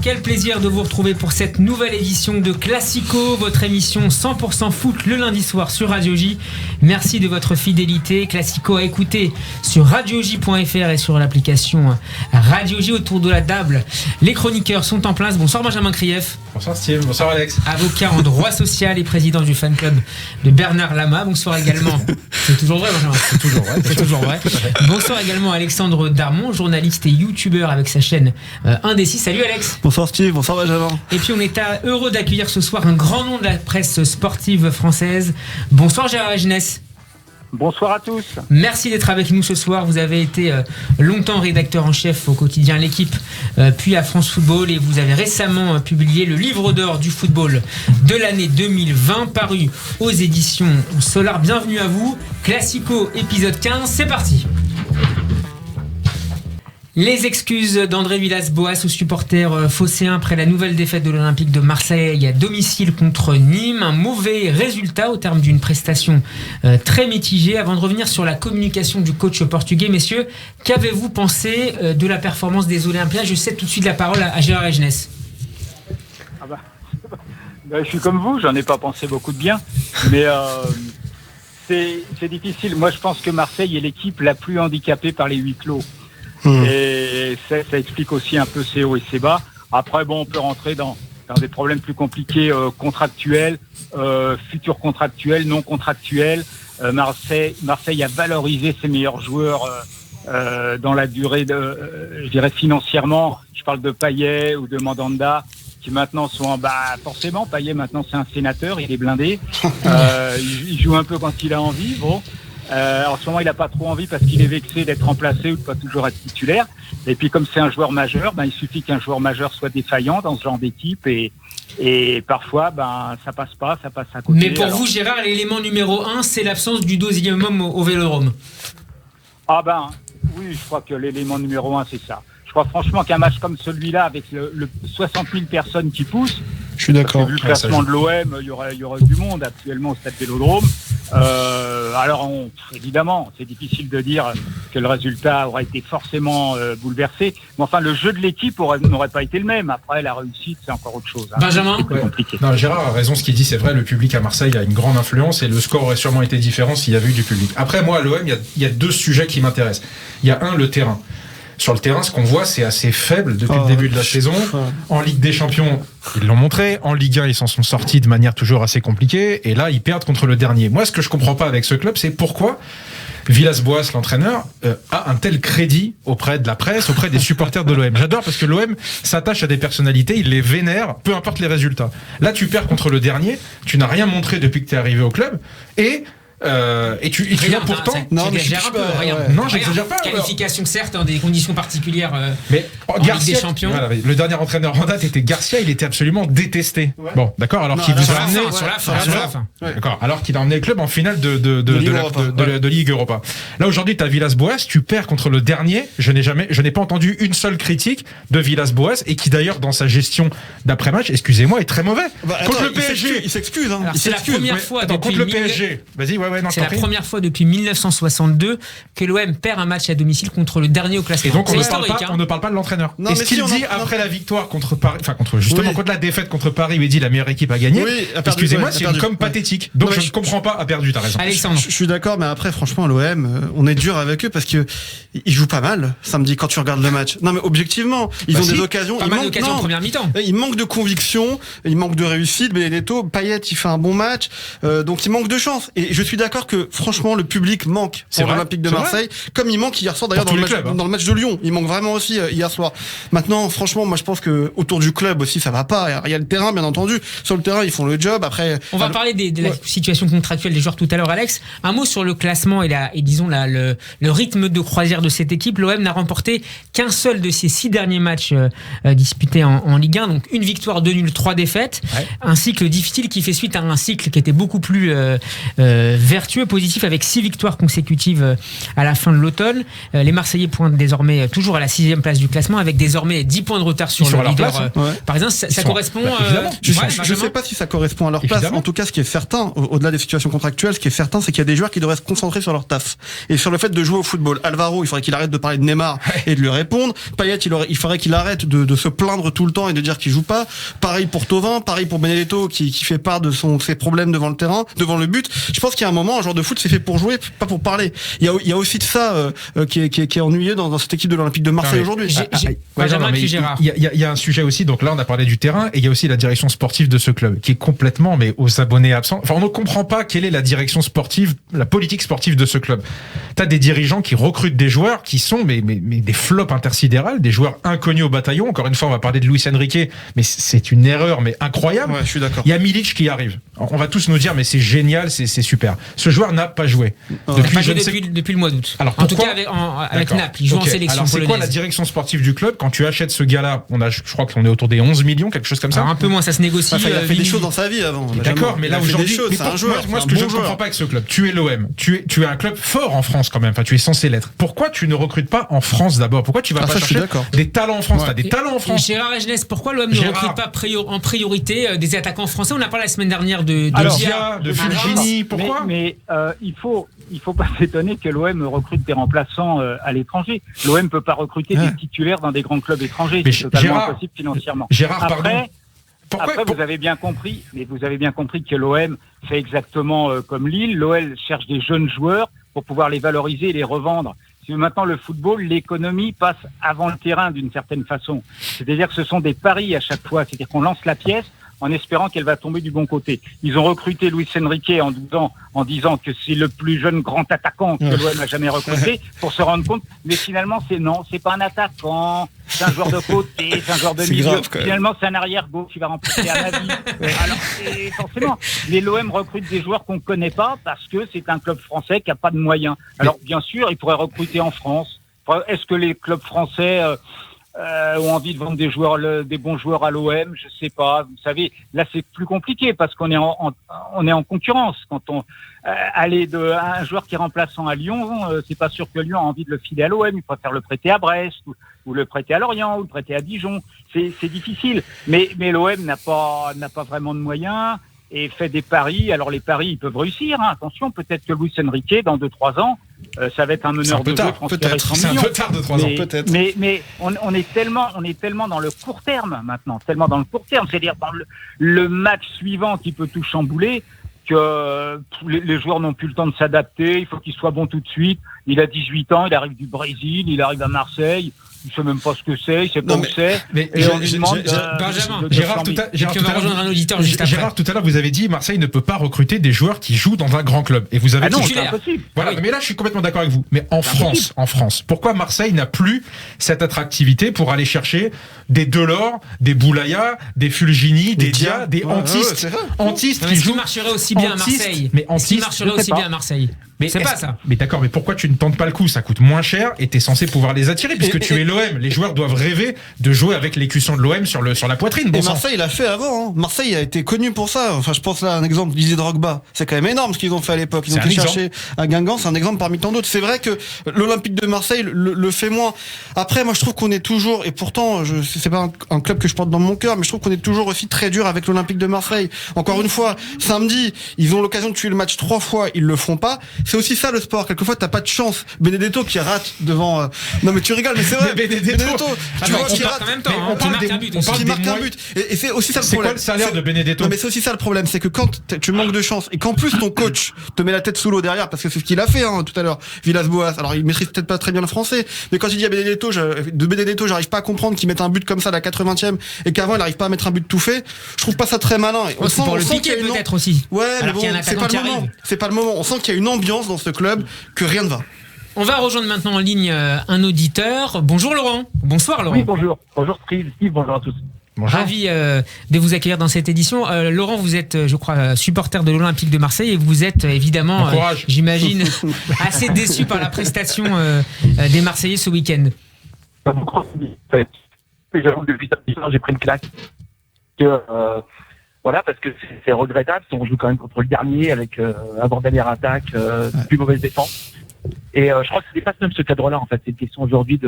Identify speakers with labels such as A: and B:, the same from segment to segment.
A: quel plaisir de vous retrouver pour cette nouvelle édition de Classico, votre émission 100% foot le lundi soir sur Radio J. Merci de votre fidélité. Classico à écouter sur radioj.fr et sur l'application Radio J. Autour de la table, les chroniqueurs sont en place. Bonsoir Benjamin Krief.
B: Bonsoir Steve, bonsoir Alex.
A: Avocat en droit social et président du fan club de Bernard Lama. Bonsoir également. C'est toujours vrai Benjamin.
B: C'est toujours vrai.
A: C'est toujours vrai. Bonsoir également Alexandre Darmon, journaliste et youtubeur avec sa chaîne Indécis. Salut Alex.
C: Bonsoir Steve, bonsoir Benjamin.
A: Et puis on est heureux d'accueillir ce soir un grand nom de la presse sportive française. Bonsoir Gérard Réginès.
D: Bonsoir à tous.
A: Merci d'être avec nous ce soir. Vous avez été longtemps rédacteur en chef au quotidien L'Équipe, puis à France Football, et vous avez récemment publié le livre d'or du football de l'année 2020, paru aux éditions Solar. Bienvenue à vous. Classico épisode 15, c'est parti. Les excuses d'André Villas-Boas aux supporters phocéens après la nouvelle défaite de l'Olympique de Marseille à domicile contre Nîmes. Un mauvais résultat au terme d'une prestation très mitigée. Avant de revenir sur la communication du coach portugais, messieurs, qu'avez-vous pensé de la performance des Olympiens ? Je cède tout de suite la parole à Gérard Réginès.
D: Je suis comme vous, j'en ai pas pensé beaucoup de bien, mais c'est difficile. Moi, je pense que Marseille est l'équipe la plus handicapée par les huis clos. Et ça explique aussi un peu ses hauts et ses bas. Après, on peut rentrer dans des problèmes plus compliqués, contractuels, futurs contractuels, non contractuels. Marseille a valorisé ses meilleurs joueurs dans la durée, je dirais financièrement. Je parle de Payet ou de Mandanda, qui maintenant sont forcément, Payet maintenant c'est un sénateur, il est blindé. Il joue un peu quand il a envie. En ce moment, il n'a pas trop envie parce qu'il est vexé d'être remplacé ou de pas toujours être titulaire. Et puis, comme c'est un joueur majeur, il suffit qu'un joueur majeur soit défaillant dans ce genre d'équipe et parfois, ça passe pas, ça passe à côté.
A: Mais pour vous, Gérard, l'élément numéro 1, c'est l'absence du deuxième homme au Vélodrome.
D: Oui, je crois que l'élément numéro 1, c'est ça. Je crois franchement qu'un match comme celui-là, avec le 60 000 personnes qui poussent,
C: je suis d'accord.
D: Vu le classement de l'OM, il y aurait du monde actuellement au stade Vélodrome. Évidemment, c'est difficile de dire que le résultat aurait été forcément bouleversé. Mais enfin, le jeu de l'équipe n'aurait pas été le même. Après, la réussite, c'est encore autre chose.
A: Benjamin,
D: c'est plus compliqué.
B: Non, Gérard a raison, ce qu'il dit, c'est vrai. Le public à Marseille a une grande influence et le score aurait sûrement été différent s'il y avait eu du public. Après, moi, à l'OM, il y a deux sujets qui m'intéressent. Il y a le terrain. Sur le terrain, ce qu'on voit, c'est assez faible depuis le début de la saison. En Ligue des Champions, ils l'ont montré. En Ligue 1, ils s'en sont sortis de manière toujours assez compliquée. Et là, ils perdent contre le dernier. Moi, ce que je comprends pas avec ce club, c'est pourquoi Villas-Boas, l'entraîneur, a un tel crédit auprès de la presse, auprès des supporters de l'OM. J'adore parce que l'OM s'attache à des personnalités, il les vénère, peu importe les résultats. Là, tu perds contre le dernier, tu n'as rien montré depuis que tu es arrivé au club, et tu vois pourtant.
A: J'exagère un peu, rien.
B: Non, j'exagère pas.
A: Qualification certes dans des conditions particulières.
B: Mais
A: en Ligue des Champions.
B: Voilà, le dernier entraîneur en date était Garcia, il était absolument détesté. Ouais. Bon, d'accord. Alors qu'il vous a amené
A: sur la fin.
B: Ouais. D'accord. Alors qu'il a emmené le club en finale de Ligue Europa. Là aujourd'hui, t'as Villas-Boas, tu perds contre le dernier. Je n'ai pas entendu une seule critique de Villas-Boas et qui d'ailleurs dans sa gestion d'après-match, excusez-moi, est très mauvais. Contre le PSG,
C: il s'excuse. Hein.
A: C'est la première fois depuis
B: contre le PSG. Vas-y. C'est
A: la première fois depuis 1962 que l'OM perd un match à domicile contre le dernier au classement.
B: Et donc on ne parle pas de l'entraîneur. Et ce qu'il dit après la victoire contre Paris, contre la défaite contre Paris, où il dit la meilleure équipe a gagné. Excusez-moi, c'est une com pathétique. Donc je ne comprends pas. A perdu, t'as raison.
A: Alexandre,
C: je suis d'accord, mais après franchement l'OM, on est dur avec eux parce que ils jouent pas mal samedi quand tu regardes le match. Non mais objectivement, ils ont des occasions.
A: Pas mal d'occasions en première mi-temps.
C: Il manque de conviction, il manque de réussite. Benedetto, Payet, il fait un bon match, donc il manque de chance. Et je suis d'accord que franchement le public manque pour l'Olympique de Marseille, comme il manque hier soir d'ailleurs dans le match de Lyon. Il manque vraiment aussi hier soir. Maintenant franchement moi je pense que autour du club aussi ça va pas. Il y a le terrain bien entendu. Sur le terrain ils font le job. Après
A: on va parler de la situation contractuelle des joueurs tout à l'heure. Alex, un mot sur le classement et disons le rythme de croisière de cette équipe. L'OM n'a remporté qu'un seul de ses 6 derniers matchs disputés en Ligue 1, donc une victoire, 2 nuls, 3 défaites. Un cycle difficile qui fait suite à un cycle qui était beaucoup plus vertueux, positif, avec 6 victoires consécutives à la fin de l'automne. Les Marseillais pointent désormais toujours à la 6e place du classement, avec désormais 10 points de retard sur le leader parisien. Ça correspond...
C: je sais pas si ça correspond à leur place. En tout cas, ce qui est certain, au-delà des situations contractuelles, ce qui est certain, c'est qu'il y a des joueurs qui devraient se concentrer sur leur taf et sur le fait de jouer au football. Alvaro, il faudrait qu'il arrête de parler de Neymar et de lui répondre. Payet, il faudrait qu'il arrête de se plaindre tout le temps et de dire qu'il joue pas. Pareil pour Thauvin, pareil pour Benedetto qui fait part de ses problèmes devant le terrain, devant le but. Je pense qu'il y a un moment, un joueur de foot, c'est fait pour jouer, pas pour parler. Il y a aussi de ça qui est ennuyeux dans cette équipe de l'Olympique de Marseille aujourd'hui.
B: Il y a un sujet aussi. Donc là, on a parlé du terrain et il y a aussi la direction sportive de ce club qui est complètement, mais aux abonnés absents. Enfin, on ne comprend pas quelle est la direction sportive, la politique sportive de ce club. T'as des dirigeants qui recrutent des joueurs qui sont mais des flops intersidérales, des joueurs inconnus au bataillon. Encore une fois, on va parler de Luis Enrique, mais c'est une erreur, mais incroyable.
C: Ouais, je suis d'accord.
B: Il y a Milic qui arrive. On va tous nous dire, mais c'est génial, c'est super. Ce joueur n'a pas joué.
A: Depuis le mois d'août.
B: Alors,
A: en tout cas, avec Naples, il joue en sélection.
B: Alors, c'est quoi la direction sportive du club quand tu achètes ce gars-là? Je crois qu'on est autour des 11 millions, quelque chose comme ça.
A: Alors, un peu moins, ça se négocie.
C: Il a fait des choses dans sa vie avant.
B: D'accord, mais là aujourd'hui,
C: c'est un joueur.
B: Moi, ce que je ne comprends pas avec ce club, tu es l'OM, tu es un club fort en France quand même. Enfin, tu es censé l'être. Pourquoi tu ne recrutes pas en France d'abord? Pourquoi tu vas pas chercher des talents en France? T'as des talents en France.
A: Gérard Egenès, pourquoi l'OM ne recrute pas en priorité des attaquants français? On a parlé la semaine dernière de
B: Dia, de Fulgini. Pourquoi?
D: Mais il faut pas s'étonner que l'OM recrute des remplaçants à l'étranger. L'OM peut pas recruter des titulaires dans des grands clubs étrangers. C'est totalement impossible financièrement. Après, vous avez bien compris que l'OM fait exactement comme Lille. L'OL cherche des jeunes joueurs pour pouvoir les valoriser et les revendre. Maintenant, le football, l'économie passe avant le terrain d'une certaine façon. C'est-à-dire que ce sont des paris à chaque fois. C'est-à-dire qu'on lance la pièce en espérant qu'elle va tomber du bon côté. Ils ont recruté Luis Enrique en disant que c'est le plus jeune grand attaquant que l'OM n'a jamais recruté, pour se rendre compte, mais finalement c'est pas un attaquant, c'est un joueur de côté, c'est un joueur de milieu. Finalement, c'est un arrière-gauche qui va remplacer Amavi. Alors, c'est forcément. Mais l'OM recrute des joueurs qu'on connaît pas parce que c'est un club français qui a pas de moyens. Alors, bien sûr, il pourrait recruter en France. Est-ce que les clubs français ont envie de vendre des bons joueurs à l'OM? Je sais pas. Vous savez, là c'est plus compliqué parce qu'on est en concurrence. Quand on aller de un joueur qui est remplaçant à Lyon, c'est pas sûr que Lyon a envie de le filer à l'OM. Il préfère le prêter à Brest ou le prêter à Lorient ou le prêter à Dijon. C'est difficile. Mais l'OM n'a pas vraiment de moyens et fait des paris. Alors les paris, ils peuvent réussir. Attention, peut-être que Luis Enrique dans 2-3 ans, ça va être un meneur de jeu transféré 100 millions.
B: C'est un peu tard de 3 ans, peut-être.
D: Mais on est tellement dans le court terme maintenant, tellement dans le court terme, c'est-à-dire dans le match suivant qui peut tout chambouler, que les joueurs n'ont plus le temps de s'adapter, il faut qu'ils soient bons tout de suite. Il a 18 ans, il arrive du Brésil, il arrive à Marseille. Il sait même pas ce que c'est, il sait pas où c'est.
B: Mais
A: Benjamin, Gérard,
B: tout à l'heure, vous avez dit Marseille ne peut pas recruter des joueurs qui jouent dans un grand club. Et vous avez
D: dit c'est impossible.
B: Voilà, mais là je suis complètement d'accord avec vous. Mais en France, pourquoi Marseille n'a plus cette attractivité pour aller chercher des Delors, des Boulaya, des Fulgini, des Dia, des Antiste
A: qui jouent marcherait aussi bien à Marseille.
B: Mais Antiste
A: marcherait aussi bien à Marseille. Mais c'est pas ça.
B: Mais d'accord, mais pourquoi tu ne tentes pas le coup? Ça coûte moins cher et t'es censé pouvoir les attirer puisque tu es l'OM. Les joueurs doivent rêver de jouer avec l'écusson de l'OM sur la poitrine.
C: Et Marseille l'a fait avant. Marseille a été connu pour ça. Enfin, je pense là à un exemple Didier Drogba. C'est quand même énorme ce qu'ils ont fait à l'époque. Ils ont été chercher à Guingamp. C'est un exemple parmi tant d'autres. C'est vrai que l'Olympique de Marseille le fait moins. Après, moi, je trouve qu'on est toujours, et pourtant, c'est pas un club que je porte dans mon cœur, mais je trouve qu'on est toujours aussi très dur avec l'Olympique de Marseille. Encore une fois, samedi, ils ont l'occasion de tuer le match 3 fois, ils le font pas. C'est aussi ça le sport. Quelquefois, t'as pas de chance. Benedetto qui rate devant. Non mais tu rigoles, mais c'est vrai. Benedetto, tu vois, qui rate.
A: En même temps, qui marque un but.
C: Qui marque un but. Et c'est aussi ça le problème.
B: C'est quoi le salaire de Benedetto?
C: Non mais c'est aussi ça le problème, c'est que quand tu manques de chance et qu'en plus ton coach te met la tête sous l'eau derrière, parce que c'est ce qu'il a fait tout à l'heure, Villas-Boas. Alors il maîtrise peut-être pas très bien le français, mais quand il dit à Benedetto, j'arrive pas à comprendre qu'il mette un but comme ça à la 80e et qu'avant il arrive pas à mettre un but tout fait. Je trouve pas ça très malin.
A: On sent pour le piquer peut-être aussi.
C: Ouais, mais bon, c'est pas le moment. On sent qu'il y a une ambiance dans ce club que rien ne va.
A: On va rejoindre maintenant en ligne un auditeur. Bonjour Laurent. Bonsoir Laurent.
E: Oui, bonjour. Bonjour Steve, bonjour à tous.
B: Bonjour.
A: Ravi de vous accueillir dans cette édition. Laurent, vous êtes, je crois, supporter de l'Olympique de Marseille et vous êtes évidemment, j'imagine, assez déçu par la prestation des Marseillais ce week-end.
E: J'avoue que depuis samedi soir, j'ai pris une claque. Voilà, parce que c'est regrettable. On joue quand même contre le dernier avec avant-dernière attaque, plus mauvaise défense. Et je crois que ça dépasse même ce cadre-là, en fait. C'est une question aujourd'hui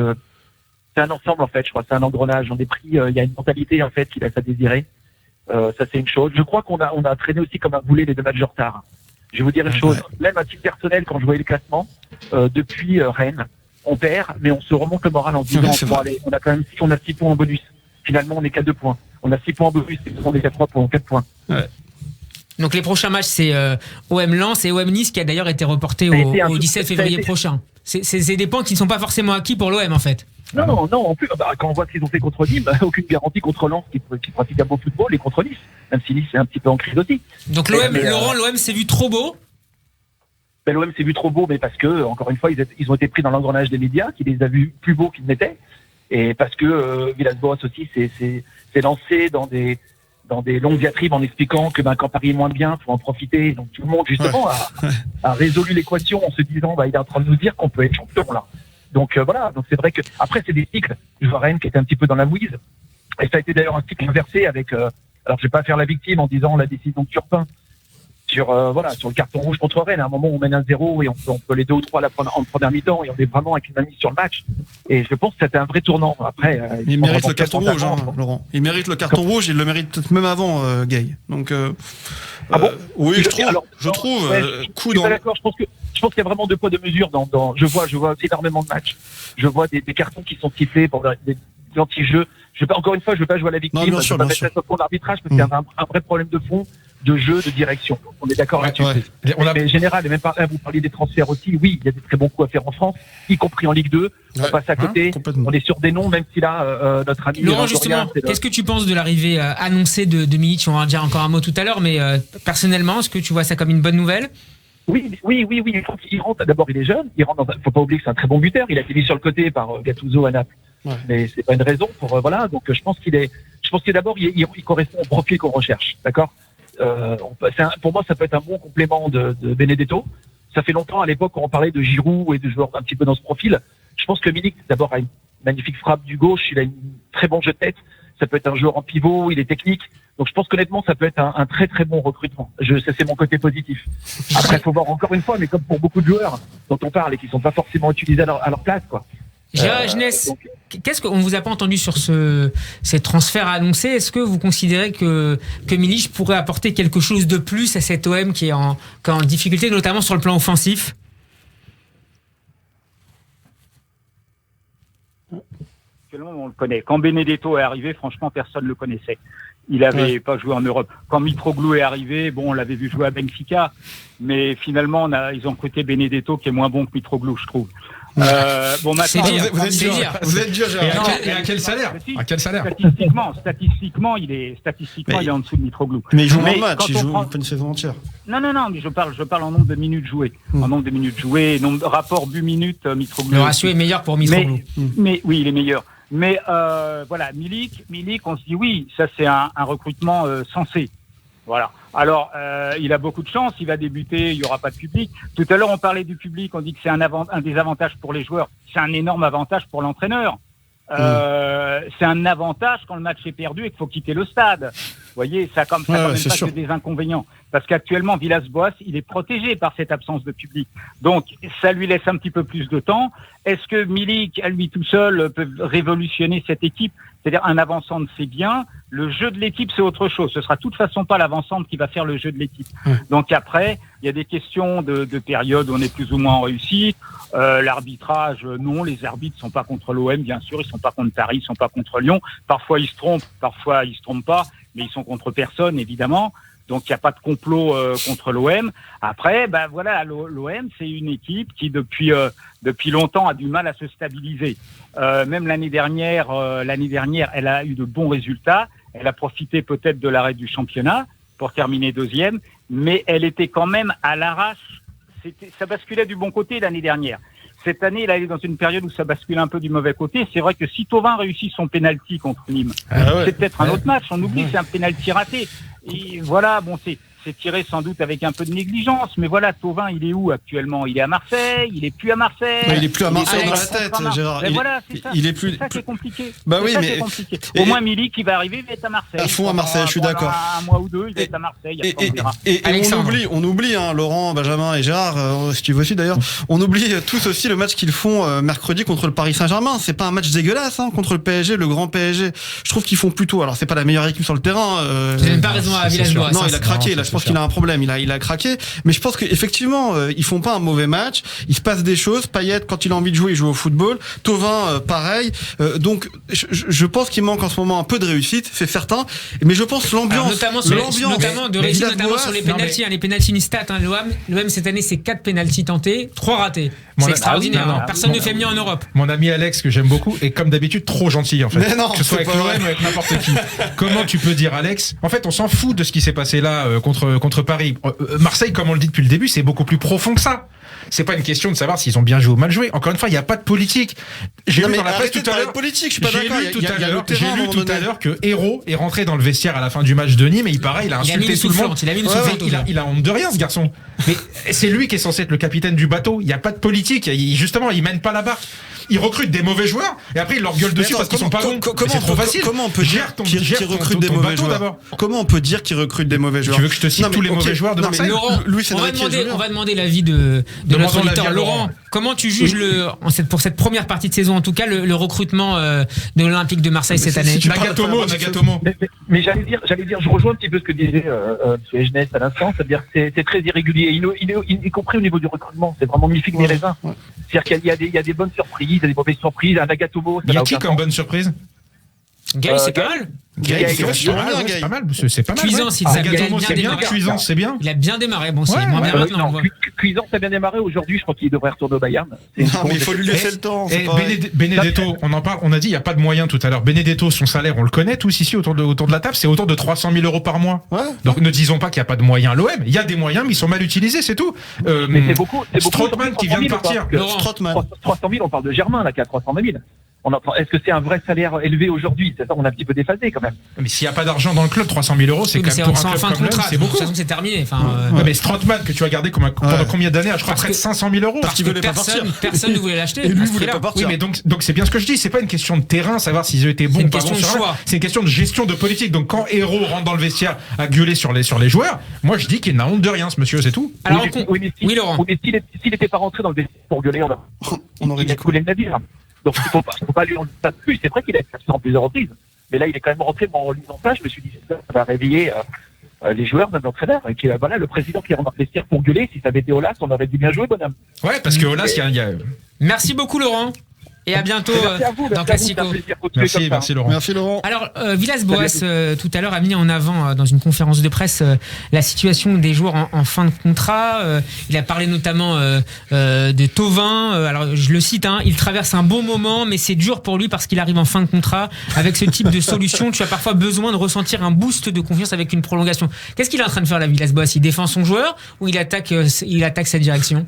E: c'est un ensemble, en fait. Je crois que c'est un engrenage. On est pris, il y a une mentalité, en fait, qui laisse à désirer. Ça, c'est une chose. Je crois qu'on a traîné aussi comme un boulet les 2 matchs de retard. Je vais vous dire une chose. Même à titre personnel, quand je voyais le classement, depuis Rennes, on perd, mais on se remonte le moral en disant, on a quand même 6 points en bonus. Finalement, on est qu'à 2 points. On a 6 points en bonus, et on est qu'à 3 points, 4 points.
A: Ouais. Donc les prochains matchs, c'est OM Lens et OM Nice qui a d'ailleurs été reporté au 17 février prochain. C'est des points qui ne sont pas forcément acquis pour l'OM en fait.
E: Non, en plus, quand on voit ce qu'ils ont fait contre Nîmes, aucune garantie contre Lens qui pratique un beau football et contre Nice, même si Nice est un petit peu en crise aussi.
A: Donc l'OM s'est vu trop beau.
E: L'OM s'est vu trop beau, mais parce que, encore une fois, ils ont été pris dans l'engrenage des médias, qui les a vus plus beaux qu'ils n'étaient. Et parce que Villas-Boas aussi s'est lancé dans des longues diatribes en expliquant que quand Paris est moins bien, faut en profiter. Donc tout le monde justement a résolu l'équation en se disant il est en train de nous dire qu'on peut être champion là. Donc voilà, donc c'est vrai que après c'est des cycles. Je vois Rennes qui était un petit peu dans la mouise. Et ça a été d'ailleurs un cycle inversé avec alors je vais pas faire la victime en disant la décision de Turpin sur le carton rouge contre Rennes. À un moment on mène 1-0 et on peut les 2 ou 3 en première mi-temps et on est vraiment avec une mainmise sur le match. Et je pense que c'était un vrai tournant. Après,
C: il mérite le carton rouge, Laurent. Il mérite le carton rouge, il le mérite peut-être même avant Gay. Donc oui, je trouve.
E: D'accord, je pense qu'il y a vraiment 2 poids 2 mesures je vois énormément de matchs. Je vois des cartons qui sont sifflés pour des anti-jeux. Encore une fois, je veux pas jouer à la victime, je veux pas mettre ça sur l'arbitrage parce qu'il y a un vrai problème de fond, de jeu, de direction. On est d'accord là-dessus. Mais général, et même vous parliez des transferts aussi. Oui, il y a des très bons coups à faire en France, y compris en Ligue 2. On passe à côté. On est sur des noms, même si là, notre ami
A: Laurent, justement, qu'est-ce que tu penses de l'arrivée annoncée de Milic? On va en dire encore un mot tout à l'heure, mais personnellement, est-ce que tu vois ça comme une bonne nouvelle?
E: Oui. Il rentre. D'abord, il est jeune. Faut pas oublier que c'est un très bon buteur. Il a été mis sur le côté par Gattuso à Naples. Ouais. Mais c'est pas une raison pour voilà. Donc je pense que d'abord il correspond au profil qu'on recherche. D'accord. Pour moi, ça peut être un bon complément de Benedetto. Ça fait longtemps à l'époque quand on parlait de Giroud et de joueurs un petit peu dans ce profil. Je pense que Milik d'abord a une magnifique frappe du gauche. Il a une très bon jeu de tête. Ça peut être un joueur en pivot. Il est technique. Donc je pense qu'honnêtement, ça peut être un très très bon recrutement. Ça c'est mon côté positif. Après, il faut voir encore une fois, mais comme pour beaucoup de joueurs dont on parle et qui sont pas forcément utilisés à leur place, quoi.
A: Gérard Jeunesse, qu'est-ce qu'on vous a pas entendu sur ces transferts annoncés? Est-ce que vous considérez que Milic pourrait apporter quelque chose de plus à cet OM qui est en difficulté, notamment sur le plan offensif?
D: Actuellement, on le connaît. Quand Benedetto est arrivé, franchement, personne ne le connaissait. Il n'avait pas joué en Europe. Quand Mitroglou est arrivé, on l'avait vu jouer à Benfica, mais finalement, ils ont recruté Benedetto qui est moins bon que Mitroglou, je trouve. Maintenant,
B: vous êtes dur, Gérard. Et à quel salaire?
D: Statistiquement, il est en dessous de Mitroglou.
C: Mais il joue un match, il joue une saison entière.
D: Non, mais je parle en nombre de minutes jouées. En nombre de minutes jouées, rapport but-minute, Mitroglou.
A: Le ratio est meilleur pour Mitroglou.
D: Mais oui, il est meilleur. Mais voilà, Milik, on se dit oui, ça c'est un recrutement sensé. Voilà. Alors, il a beaucoup de chance, il va débuter, il n'y aura pas de public. Tout à l'heure, on parlait du public, on dit que c'est un des avantages pour les joueurs. C'est un énorme avantage pour l'entraîneur. C'est un avantage quand le match est perdu et qu'il faut quitter le stade. Vous voyez, ça quand même pas que des inconvénients. Parce qu'actuellement, Villas-Boas, il est protégé par cette absence de public. Donc, ça lui laisse un petit peu plus de temps. Est-ce que Milik, à lui tout seul, peut révolutionner cette équipe? C'est-à-dire un avant-centre, c'est bien. Le jeu de l'équipe, c'est autre chose. Ce sera de toute façon pas l'avant-centre qui va faire le jeu de l'équipe. Donc après, il y a des questions de période où on est plus ou moins en réussite. L'arbitrage, non, les arbitres sont pas contre l'OM, bien sûr, ils sont pas contre Paris, ils sont pas contre Lyon. Parfois ils se trompent, parfois ils se trompent pas, mais ils sont contre personne, évidemment. Donc il n'y a pas de complot contre l'OM. Après, voilà, l'OM c'est une équipe qui depuis longtemps a du mal à se stabiliser. Même l'année dernière, elle a eu de bons résultats. Elle a profité peut-être de l'arrêt du championnat pour terminer deuxième, mais elle était quand même à l'arrache. Ça basculait du bon côté l'année dernière. Cette année, elle est dans une période où ça bascule un peu du mauvais côté. C'est vrai que si Thauvin réussit son penalty contre Nîmes, c'est peut-être un autre match. On oublie que c'est un penalty raté. Et voilà, c'est tiré sans doute avec un peu de négligence, mais voilà, Thauvin, il est où actuellement? Il est à Marseille, il est plus à Marseille.
C: Il est plus à Marseille dans la tête, Gérard.
D: Il est plus. Ça, c'est compliqué.
C: Bah oui, mais
D: au moins Milik, qui va arriver, il va être à Marseille.
C: À fond à Marseille, je suis d'accord.
D: Un mois ou deux, il va être à Marseille.
C: Et on oublie, Laurent, Benjamin et Gérard, si tu veux aussi d'ailleurs, on oublie tous aussi le match qu'ils font mercredi contre le Paris Saint-Germain. C'est pas un match dégueulasse, contre le PSG, le grand PSG. Je trouve qu'ils font plutôt. Alors c'est pas la meilleure équipe sur le terrain.
A: J'ai même pas raison à Villas-Boas.
C: Non, il a craqué. Là, je pense qu'il a un problème. Il a craqué. Mais je pense qu'effectivement, ils font pas un mauvais match. Il se passe des choses. Payet, quand il a envie de jouer, il joue au football. Thauvin, pareil. Donc, je pense qu'il manque en ce moment un peu de réussite, c'est certain. Mais je pense l'ambiance,
A: notamment sur les pénaltys. Les pénaltys, une stat. L'OM cette année, c'est 4 pénaltys tentés, 3 ratés. C'est extraordinaire. Personne ne fait mieux en Europe.
B: Mon ami Alex, que j'aime beaucoup, est comme d'habitude trop gentil en fait.
C: Mais non,
B: que ce soit avec l'OM ou avec n'importe qui. Comment tu peux dire, Alex? En fait, on s'en fout de ce qui s'est passé là contre Paris. Marseille, comme on le dit depuis le début, c'est beaucoup plus profond que ça. C'est pas une question de savoir s'ils ont bien joué ou mal joué. Encore une fois, il n'y a pas de politique. J'ai lu dans la presse tout à l'heure.
C: Politique, je suis pas d'accord.
B: J'ai lu tout à l'heure que Hérault est rentré dans le vestiaire à la fin du match de Nîmes et il paraît, il a insulté tout le monde. Il a honte de rien, ce garçon. Mais c'est lui qui est censé être le capitaine du bateau. Il n'y a pas de politique. Justement, il mène pas la barque. Il recrute des mauvais joueurs et après il leur gueule dessus parce qu'ils sont pas bons. C'est trop facile.
C: Comment on peut dire qu'il recrute des mauvais joueurs? Comment on peut dire qu'il recrute des mauvais joueurs?
B: Tu veux que je te cite tous les mauvais joueurs de Marseille?
A: Laurent, on va demander l'avis de notre auditeur. Laurent, comment tu juges pour cette première partie de saison en tout cas le recrutement de l'Olympique de Marseille cette année?
B: Nagatomo.
E: Mais j'allais dire, je rejoins un petit peu ce que disait M. Egenès à l'instant, c'est-à-dire que c'est très irrégulier, y compris au niveau du recrutement, c'est vraiment mi-figue mi-raisin. C'est-à-dire qu'il y a des bonnes surprises, il y a des mauvaises surprises, un Nagatomo.
B: Il y a qui comme bonne surprise?
A: Gaël, c'est pas mal.
B: C'est pas mal. C'est pas mal.
A: Cuisance,
B: Cuisance, c'est bien.
A: Il a bien démarré. Bon, c'est moins bien maintenant.
E: Cuisance a bien démarré. Aujourd'hui, je crois qu'il devrait retourner au Bayern.
C: Non, mais il faut lui laisser le temps.
B: Benedetto, on en parle. On a dit il y a pas de moyens tout à l'heure. Benedetto, son salaire, on le connaît tous ici autour de la table. C'est autour de 300 000 € par mois. Donc ne disons pas qu'il y a pas de moyens à l'OM. Il y a des moyens, mais ils sont mal utilisés, c'est tout.
E: Mais c'est beaucoup.
B: Strootman qui vient de partir.
E: 300 000, on parle de Germain là qui a 300 000. Est-ce que c'est un vrai salaire élevé aujourd'hui? C'est ça, on a un petit peu déphasé quand même.
B: Mais s'il n'y a pas d'argent dans le club, 300 000 €, c'est quand même pour un club comme l'OM, c'est beaucoup.
A: C'est terminé.
B: Mais Strootman que tu as gardé pendant combien d'années? Je crois près de 500 000 €.
C: Parce qu'il voulait pas partir.
A: Personne ne voulait l'acheter.
C: Et lui voulait pas partir.
B: Oui, mais donc c'est bien ce que je dis. C'est pas une question de terrain, savoir s'ils ont été bons ou pas bons sur choix. C'est une question de gestion de politique. Donc quand Hérault rentre dans le vestiaire à gueuler sur les joueurs, moi je dis qu'il n'a honte de rien, ce monsieur, c'est tout.
A: Alors oui, Laurent.
E: Mais s'il n'était pas rentré dans le vestiaire pour gueuler, on aurait coulé le navire. Donc il faut pas lui en dire ça de plus. C'est vrai qu'il a été absent plusieurs reprises, mais là il est quand même rentré en lisant ça. Je me suis dit ça va réveiller les joueurs, même l'entraîneur, et voilà le président qui rentre dans le vestiaire pour gueuler. Si ça avait été Aulas, on aurait dû bien jouer, bonhomme.
B: Ouais, parce que Aulas, il y a.
A: Merci beaucoup, Laurent. Et à bientôt dans Classico.
B: Merci Laurent.
C: Merci Laurent.
A: Alors Villas-Boas tout à l'heure a mis en avant dans une conférence de presse la situation des joueurs en fin de contrat. Il a parlé notamment de Thauvin. Alors je le cite, il traverse un bon moment, mais c'est dur pour lui parce qu'il arrive en fin de contrat. Avec ce type de solution, tu as parfois besoin de ressentir un boost de confiance avec une prolongation. Qu'est-ce qu'il est en train de faire là, Villas-Boas? Il défend son joueur ou il attaque sa direction?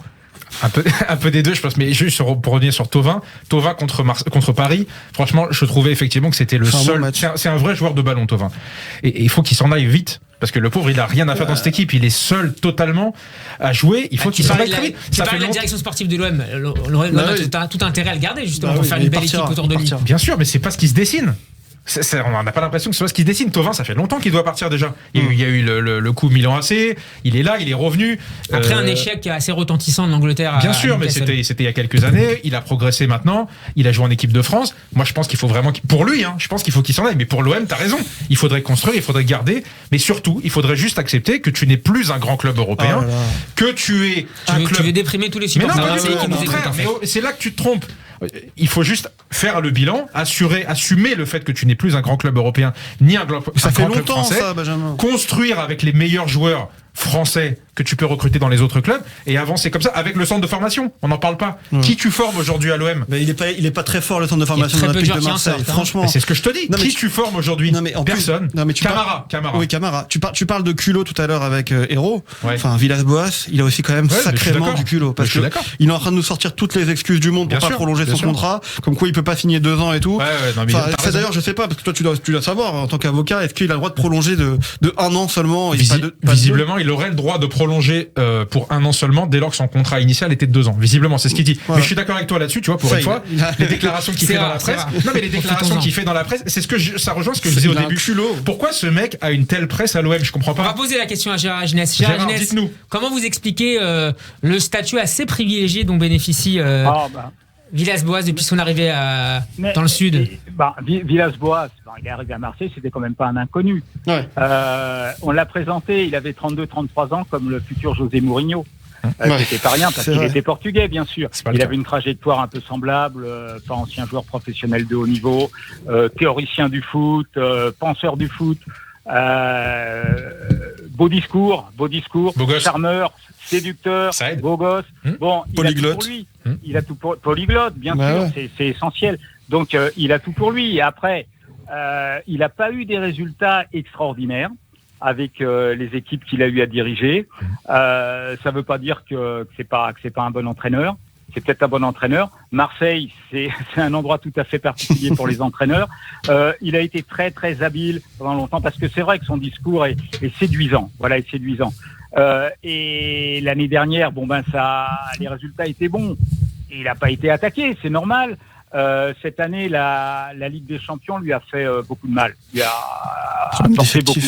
B: Un peu des deux, je pense, mais juste pour revenir sur Thauvin contre Paris, franchement, je trouvais effectivement que c'était le seul. C'est un vrai joueur de ballon, Thauvin. Et il faut qu'il s'en aille vite. Parce que le pauvre, il a rien à faire dans cette équipe. Il est seul totalement à jouer. Il faut qu'il s'en aille très vite.
A: Tu parles de la direction sportive de l'OM. L'OM a tout intérêt à le garder, justement, pour faire une belle équipe autour de lui.
B: Bien sûr, mais c'est pas ce qui se dessine. On n'a pas l'impression que ce soit ce qui se dessine. Thauvin, ça fait longtemps qu'il doit partir déjà. Il y a eu le coup Milan AC. Il est là, il est revenu.
A: Après un échec assez retentissant de l'Angleterre.
B: Bien sûr, mais c'était il y a quelques années. Il a progressé maintenant. Il a joué en équipe de France. Moi, je pense qu'il faut vraiment, pour lui, je pense qu'il faut qu'il s'en aille. Mais pour l'OM, t'as raison. Il faudrait construire, il faudrait garder. Mais surtout, il faudrait juste accepter que tu n'es plus un grand club européen, que tu es un club.
A: Tu veux déprimer tous les supporters.
B: Mais c'est là que tu te trompes. Il faut juste faire le bilan, assumer le fait que tu n'es plus un grand club européen, ni un grand club français,
C: ça, Benjamin.
B: Construire avec les meilleurs joueurs français que tu peux recruter dans les autres clubs et avancer comme ça avec le centre de formation. On n'en parle pas. Qui tu formes aujourd'hui à l'OM?
C: Il est pas très fort le centre de formation de l'Olympique de Marseille. Franchement,
B: c'est ce que je te dis. Qui tu formes aujourd'hui? Personne. Camara.
C: Oui, Camara. Tu parles de culot tout à l'heure avec Hérault. Enfin, Villas-Boas, il a aussi quand même sacrément du culot parce que il est en train de nous sortir toutes les excuses du monde pour pas prolonger son contrat, comme quoi il peut pas signer 2 ans et tout. Ça d'ailleurs, je sais pas parce que toi tu dois savoir en tant qu'avocat, est-ce qu'il a le droit de prolonger de 1 an seulement?
B: Visiblement, il aurait le droit de prolonger pour 1 an seulement dès lors que son contrat initial était de 2 ans. Visiblement, c'est ce qu'il dit. Ouais. Mais je suis d'accord avec toi là-dessus, tu vois, pour une fois, les déclarations qu'il fait dans la presse. Non, mais les déclarations qu'il fait dans la presse, c'est ça rejoint ce que je disais au début. Pourquoi ce mec a une telle presse à l'OM? Je comprends pas.
A: On va poser la question à Gérard Agenès. Gérard Agenès, dites-nous. Comment vous expliquez le statut assez privilégié dont bénéficie Villas-Boas depuis son arrivée dans le sud?
D: Villas-Boas, il est arrivé à Marseille, c'était quand même pas un inconnu. Ouais. On l'a présenté, il avait 32-33 ans comme le futur José Mourinho. C'était pas rien parce qu'il était portugais, bien sûr. Il avait une trajectoire un peu semblable, pas ancien joueur professionnel de haut niveau, théoricien du foot, penseur du foot, beau discours, charmeur, séducteur, beau gosse. Bon, polyglotte. Il a tout pour lui. Il a tout pour polyglotte, bien sûr, c'est essentiel. Donc il a tout pour lui. Et après, il n'a pas eu des résultats extraordinaires avec les équipes qu'il a eu à diriger. Ça veut pas dire que c'est pas un bon entraîneur. C'est peut-être un bon entraîneur. Marseille, c'est un endroit tout à fait particulier pour les entraîneurs. Il a été très très habile pendant longtemps parce que c'est vrai que son discours est séduisant. Voilà, est séduisant. Et l'année dernière, les résultats étaient bons. Et il n'a pas été attaqué, c'est normal. Cette année, la Ligue des Champions lui a fait beaucoup de mal. Il a apporté beaucoup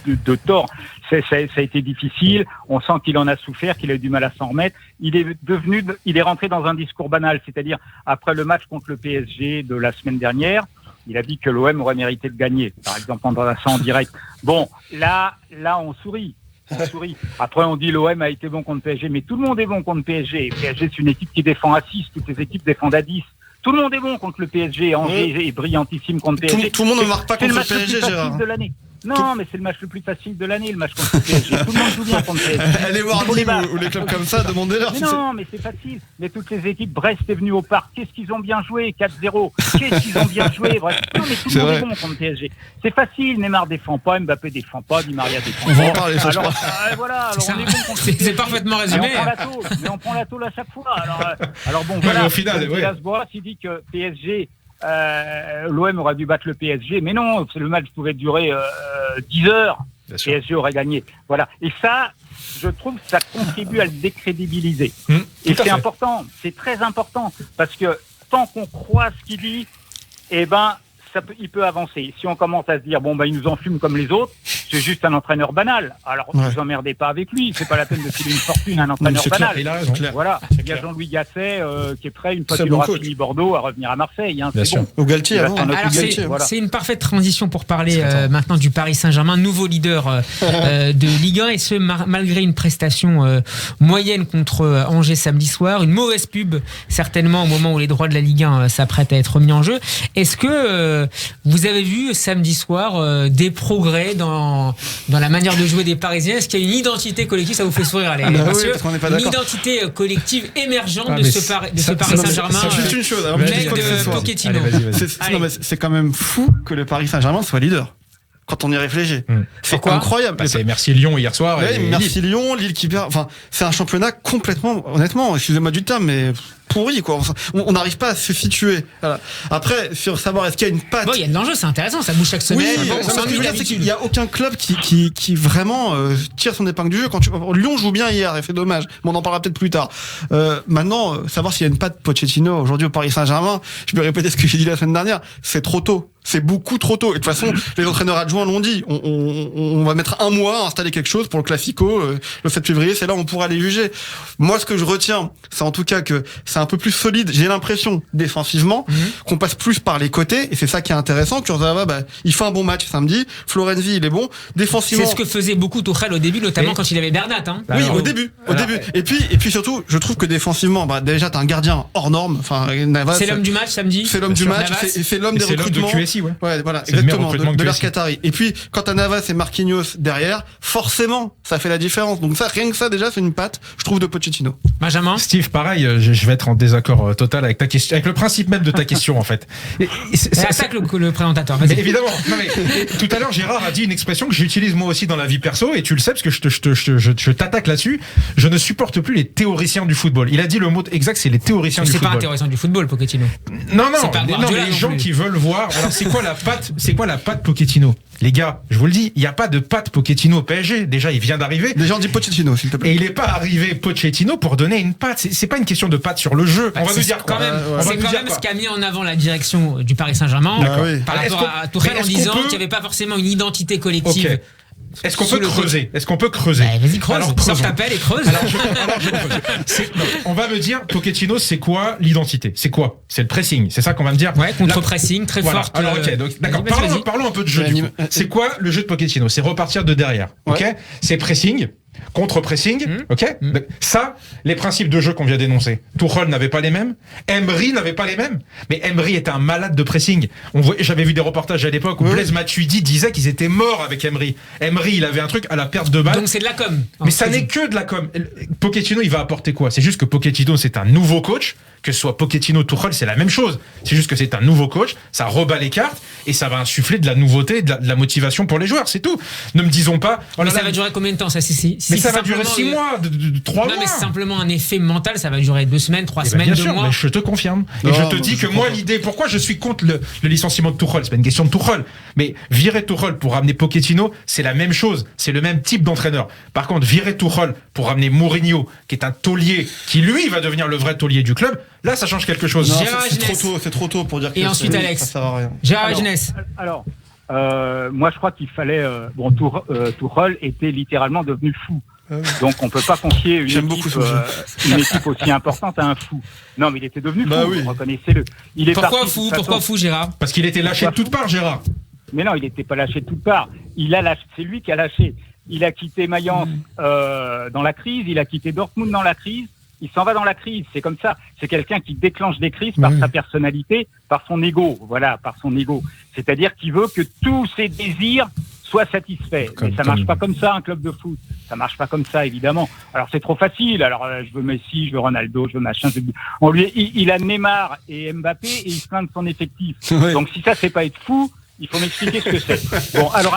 D: de tort. Ça a été difficile. On sent qu'il en a souffert, qu'il a eu du mal à s'en remettre. Il est rentré dans un discours banal, c'est-à-dire après le match contre le PSG de la semaine dernière, il a dit que l'OM aurait mérité de gagner. Par exemple, pendant ça en direct. Bon, là, on sourit. Après, on dit l'OM a été bon contre PSG, mais tout le monde est bon contre PSG. PSG, c'est une équipe qui défend à 6. Toutes les équipes défendent à 10. Tout le monde est bon contre le PSG. Angers est brillantissime contre PSG.
C: Tout le monde ne marque pas contre le PSG, Gérard.
D: De l'année. Non, mais c'est le match le plus facile de l'année, le match contre le PSG. Tout le monde joue bien contre le PSG.
C: Allez voir Nîmes ou les clubs comme ça, demandez-leur.
D: Non, mais c'est facile. Mais toutes les équipes, Brest est venu au parc. Qu'est-ce qu'ils ont bien joué? 4-0. Qu'est-ce qu'ils ont bien joué? Bref. Non, mais tout le monde est bon contre le PSG. C'est facile. Neymar défend pas, Mbappé défend pas, Di Maria défend pas.
C: On va en parler, ça,
D: alors, voilà. Alors, on est bon contre le PSG.
A: C'est parfaitement résumé.
D: Mais on prend la tôle à chaque fois. Alors bon, voilà.
B: Au final,
D: Villas-Boas, il dit que PSG... l'OM aurait dû battre le PSG, mais non, le match pouvait durer 10 heures. PSG aurait gagné. Voilà. Et ça, je trouve que ça contribue à le décrédibiliser. Et c'est important, c'est très important, parce que tant qu'on croit ce qu'il dit, il peut avancer. Si on commence à se dire, il nous enfume comme les autres, c'est juste un entraîneur banal. Alors, ne vous emmerdez pas avec lui. C'est pas la peine de filer une fortune à un entraîneur banal.
B: Clair, il a raison.
D: Voilà. Il y a Jean-Louis Gasset qui est prêt, une fois qu'il aura fini Bordeaux, à revenir à Marseille. C'est bon.
C: Au Galtier, avant.
A: C'est une parfaite transition pour parler maintenant du Paris Saint-Germain, nouveau leader de Ligue 1, et ce, malgré une prestation moyenne contre Angers samedi soir. Une mauvaise pub, certainement, au moment où les droits de la Ligue 1 s'apprêtent à être mis en jeu. Est-ce que vous avez vu samedi soir des progrès dans la manière de jouer des Parisiens? Est-ce qu'il y a une identité collective? Ça vous fait sourire, les messieurs? Une identité collective émergente de ce Paris Saint-Germain.
C: C'est juste une chose.
A: De Pochettino.
C: C'est quand même fou que le Paris Saint-Germain soit leader. Quand on y réfléchit. C'est incroyable.
B: C'est merci Lyon hier soir.
C: Merci Lyon, Lille qui perd. Enfin, c'est un championnat complètement, honnêtement, excusez-moi du terme, mais pourri, quoi. On n'arrive pas à se situer. Voilà. Après, sur savoir est-ce qu'il y a une patte.
A: Il y a de l'enjeu, c'est intéressant, ça bouge chaque semaine.
C: Il n'y a aucun club qui vraiment tire son épingle du jeu. Lyon joue bien hier, c'est dommage, mais on en parlera peut-être plus tard. Maintenant, savoir s'il y a une patte Pochettino aujourd'hui au Paris Saint-Germain, je peux répéter ce que j'ai dit la semaine dernière, c'est trop tôt. C'est beaucoup trop tôt. Et de toute façon, les entraîneurs adjoints l'ont dit. On va mettre un mois à installer quelque chose pour le Classico. Le 7 février, c'est là où on pourra les juger. Moi, ce que je retiens, c'est en tout cas que c'est un peu plus solide. J'ai l'impression, défensivement, qu'on passe plus par les côtés. Et c'est ça qui est intéressant. Kurzawa, il fait un bon match samedi. Florenzi, il est bon. Défensivement.
A: C'est ce que faisait beaucoup Tuchel au début, notamment quand il avait Bernat.
C: Oui, au début. Et puis surtout, je trouve que défensivement, déjà, t'as un gardien hors norme. Enfin, Navas.
A: C'est l'homme du match samedi.
C: C'est l'homme du match. C'est l'homme des recrutements. Ouais, voilà, exactement, de l'Air Qatari. Et puis, quand t'as Navas et Marquinhos derrière, forcément, ça fait la différence. Donc ça, rien que ça, déjà, c'est une patte, je trouve, de Pochettino.
A: Benjamin?
B: Steve, pareil, je vais être en désaccord total avec ta question, avec le principe même de ta question, en fait.
A: C'est ça que le présentateur.
B: Mais évidemment. Non, mais, tout à l'heure, Gérard a dit une expression que j'utilise moi aussi dans la vie perso, et tu le sais, parce que je t'attaque là-dessus. Je ne supporte plus les théoriciens du football. Il a dit le mot exact, c'est les théoriciens du football.
A: C'est pas un théoricien du football, Pochettino.
B: Non, les gens qui veulent voir. Alors, c'est quoi la patte Pochettino? Les gars, je vous le dis, il n'y a pas de patte Pochettino au PSG. Déjà, il vient d'arriver.
C: Déjà, on dit Pochettino, s'il te plaît.
B: Et il n'est pas arrivé Pochettino pour donner une patte. C'est pas une question de patte sur le jeu.
A: On va nous dire quand même. C'est quand même ce qu'a mis en avant la direction du Paris Saint-Germain par rapport à Tourelle en disant qu'il n'y avait pas forcément une identité collective.
B: Okay. Est-ce qu'on peut creuser?
A: Vas-y, creuse. Alors, sors ta pelle et creuse.
B: Alors, je creuse. On va me dire, Pochettino, c'est quoi l'identité? C'est quoi? C'est le pressing. C'est ça qu'on va me dire?
A: Ouais, contre-pressing, très forte.
B: Alors, ok, donc, d'accord. Parlons un peu de jeu. C'est quoi le jeu de Pochettino? C'est repartir de derrière. Ok? C'est pressing. Contre-pressing, ok. Ça, les principes de jeu qu'on vient d'énoncer. Tuchel n'avait pas les mêmes. Emery n'avait pas les mêmes. Mais Emery était un malade de pressing. J'avais vu des reportages à l'époque où Blaise Matuidi disait qu'ils étaient morts avec Emery. Emery, il avait un truc à la perte de balle.
A: Donc c'est de la com.
B: Mais ça n'est que de la com. Pochettino, il va apporter quoi? C'est juste que Pochettino, c'est un nouveau coach. Que ce soit Pochettino, Tuchel, c'est la même chose. C'est juste que c'est un nouveau coach. Ça rebat les cartes et ça va insuffler de la nouveauté, de la motivation pour les joueurs. C'est tout. Ne me disons pas.
A: Mais ça va durer combien de temps ça?
B: Mais ça va durer 6 mois, 3 mois.
A: Non, mais c'est simplement un effet mental. Ça va durer 2 semaines, 3 semaines,
B: bien
A: 2
B: sûr,
A: mois.
B: Mais je te confirme. Et je te dis que moi, l'idée, pourquoi je suis contre le licenciement de Tuchel, c'est pas une question de Tuchel. Mais virer Tuchel pour ramener Pochettino, c'est la même chose. C'est le même type d'entraîneur. Par contre, virer Tuchel pour ramener Mourinho, qui est un taulier, qui lui va devenir le vrai taulier du club, là, ça change quelque chose.
C: Non, c'est trop tôt pour dire que
A: et ensuite, Alex,
C: ça sert à rien.
A: Gérard Jeunesse.
D: Alors, moi, je crois qu'il fallait. Tuchel était littéralement devenu fou. Donc, on peut pas confier une équipe aussi importante à un fou. Non, mais il était devenu fou.
C: Oui.
D: Reconnaissez-le.
A: Pourquoi fou? Pourquoi fou, Gérard?
B: Parce qu'il était lâché de toutes parts, Gérard.
D: Mais non, il n'était pas lâché de toutes parts. C'est lui qui a lâché. Il a quitté Mayence dans la crise. Il a quitté Dortmund dans la crise. Il s'en va dans la crise, c'est comme ça. C'est quelqu'un qui déclenche des crises par sa personnalité, par son ego. Voilà, par son ego. C'est-à-dire qu'il veut que tous ses désirs soient satisfaits. Mais ça marche pas comme ça, un club de foot. Ça marche pas comme ça, évidemment. Alors c'est trop facile. Alors je veux Messi, je veux Ronaldo, je veux machin. Il a Neymar et Mbappé et il se plaint de son effectif. Ouais. Donc si ça c'est pas être fou, il faut m'expliquer ce que c'est. Bon, alors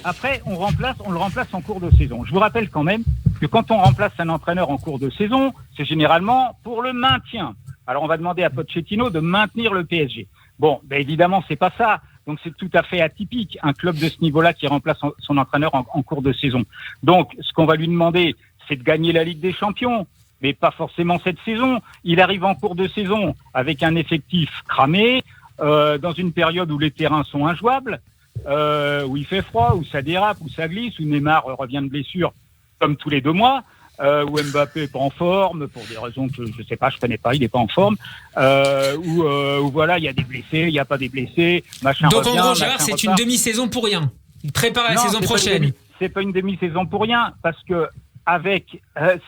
D: après, on le remplace en cours de saison. Je vous rappelle quand même que quand on remplace un entraîneur en cours de saison, c'est généralement pour le maintien. Alors on va demander à Pochettino de maintenir le PSG. Bon, ben évidemment, c'est pas ça. Donc c'est tout à fait atypique, un club de ce niveau-là qui remplace son entraîneur en cours de saison. Donc ce qu'on va lui demander, c'est de gagner la Ligue des Champions, mais pas forcément cette saison. Il arrive en cours de saison avec un effectif cramé, dans une période où les terrains sont injouables, où il fait froid, où ça dérape, où ça glisse, où Neymar revient de blessure comme tous les 2 mois, où Mbappé n'est pas en forme, pour des raisons que je ne sais pas, je ne connais pas, il n'est pas en forme, où voilà, il y a des blessés, il n'y a pas des blessés, machin.
A: Donc
D: revient,
A: en gros, Gérard, c'est une demi-saison pour rien. Il prépare la saison prochaine.
D: C'est pas une demi-saison pour rien, parce que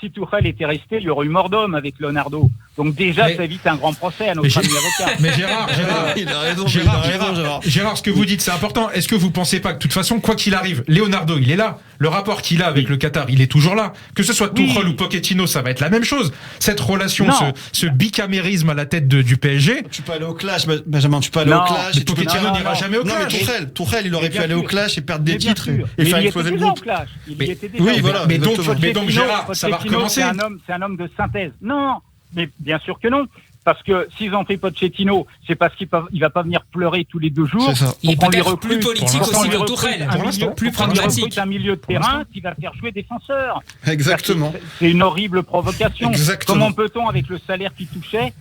D: si Tuchel était resté, il y aurait eu mort d'homme avec Leonardo. Donc déjà, ça évite un grand procès à notre ami avocat.
B: Mais Gérard,
C: il a raison.
B: Gérard, ce que vous dites, c'est important. Est-ce que vous pensez pas que de toute façon, quoi qu'il arrive, Leonardo, il est là. Le rapport qu'il a avec le Qatar, il est toujours là. Que ce soit Tuchel ou Pochettino, ça va être la même chose. Cette relation, ce bicamérisme à la tête du PSG.
C: Tu peux aller au clash, Benjamin. Tu peux aller au clash.
B: Mais Pochettino n'ira jamais au clash.
C: Tuchel, il aurait pu aller au clash et perdre des titres
D: et faire exploser le groupe. Il y était déjà.
C: Oui, voilà.
B: Mais donc Gérard, ça va recommencer.
D: C'est un homme de synthèse. Non, mais bien sûr que non. Parce que s'ils ont pris Pochettino, c'est parce qu'il va pas venir pleurer tous les 2 jours.
C: C'est ça.
A: Il est peut-être plus politique aussi que Tuchel.
B: Pour l'instant,
A: plus pragmatique.
D: Un milieu de terrain qui va faire jouer défenseur.
C: Exactement.
D: C'est une horrible provocation.
C: Exactement.
D: Comment peut-on, avec le salaire qu'il touchait,